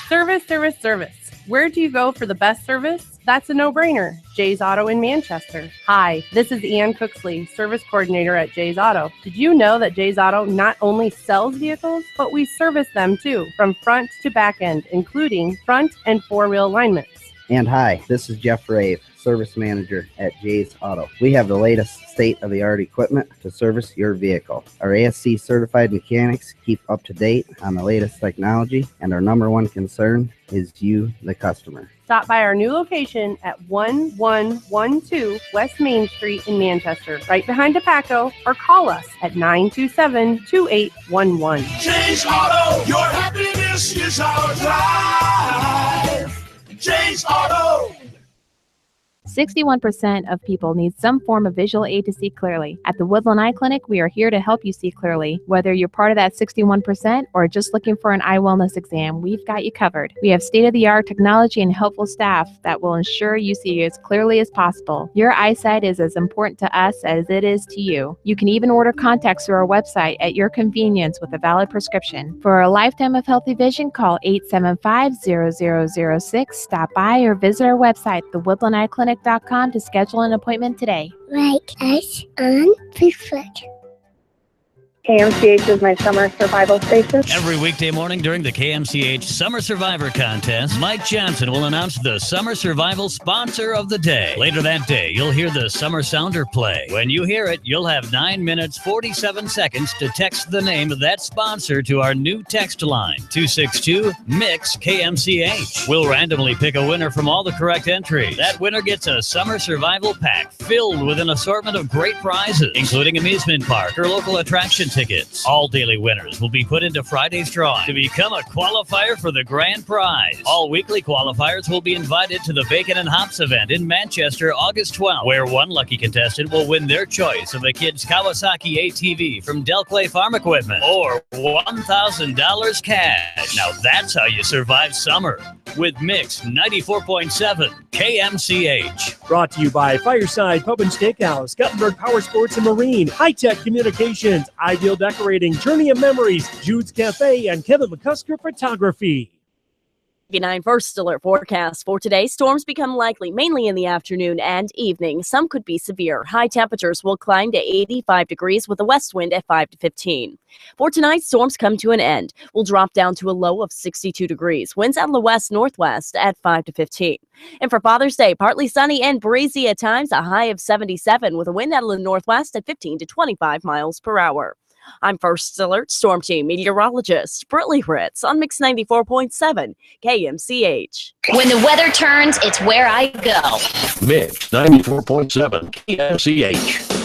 Service, service, service. Where do you go for the best service? That's a no-brainer. Jay's Auto in Manchester. Hi, this is Ann Cooksley, Service Coordinator at Jay's Auto. Did you know that Jay's Auto not only sells vehicles, but we service them too, from front to back end, including front and four-wheel alignments? And hi, this is Jeff Rave, Service Manager at Jay's Auto. We have the latest state-of-the-art equipment to service your vehicle. Our ASC certified mechanics keep up to date on the latest technology, and our number one concern is you, the customer. Stop by our new location at 1112 West Main Street in Manchester, right behind DePaco, or call us at 927-2811. Jay's Auto, your happiness is our drive. Jay's Auto. 61% of people need some form of visual aid to see clearly. At the Woodland Eye Clinic, we are here to help you see clearly. Whether you're part of that 61% or just looking for an eye wellness exam, we've got you covered. We have state-of-the-art technology and helpful staff that will ensure you see as clearly as possible. Your eyesight is as important to us as it is to you. You can even order contacts through our website at your convenience with a valid prescription. For a lifetime of healthy vision, call 875-0006, stop by, or visit our website, thewoodlandeyeclinic.com, to schedule an appointment today. Like us on Facebook. KMCH is my summer survival station. Every weekday morning during the KMCH Summer Survivor Contest, Mike Johnson will announce the Summer Survival sponsor of the day. Later that day, you'll hear the Summer Sounder play. When you hear it, you'll have 9 minutes, 47 seconds to text the name of that sponsor to our new text line, 262-MIX-KMCH. We'll randomly pick a winner from all the correct entries. That winner gets a Summer Survival pack filled with an assortment of great prizes, including amusement park or local attraction tickets. All daily winners will be put into Friday's drawing to become a qualifier for the grand prize. All weekly qualifiers will be invited to the Bacon and Hops event in Manchester, August 12th, where one lucky contestant will win their choice of a kid's Kawasaki ATV from Del Clay Farm Equipment or $1,000 cash. Now that's how you survive summer with Mix 94.7 KMCH. Brought to you by Fireside Pub and Steakhouse, Guttenberg Power Sports and Marine, High Tech Communications, Ideal Decorating, Journey of Memories, Jude's Cafe, and Kevin McCusker Photography. 59 First Alert forecast for today. Storms become likely mainly in the afternoon and evening. Some could be severe. High temperatures will climb to 85 degrees with a west wind at 5 to 15. For tonight, storms come to an end. We'll drop down to a low of 62 degrees. Winds out of the west-northwest at 5 to 15. And for Father's Day, partly sunny and breezy at times, a high of 77 with a wind out of the northwest at 15 to 25 miles per hour. I'm First Alert Storm Team meteorologist Brittany Ritz on Mix 94.7 KMCH. When the weather turns, it's where I go. Mix 94.7 KMCH.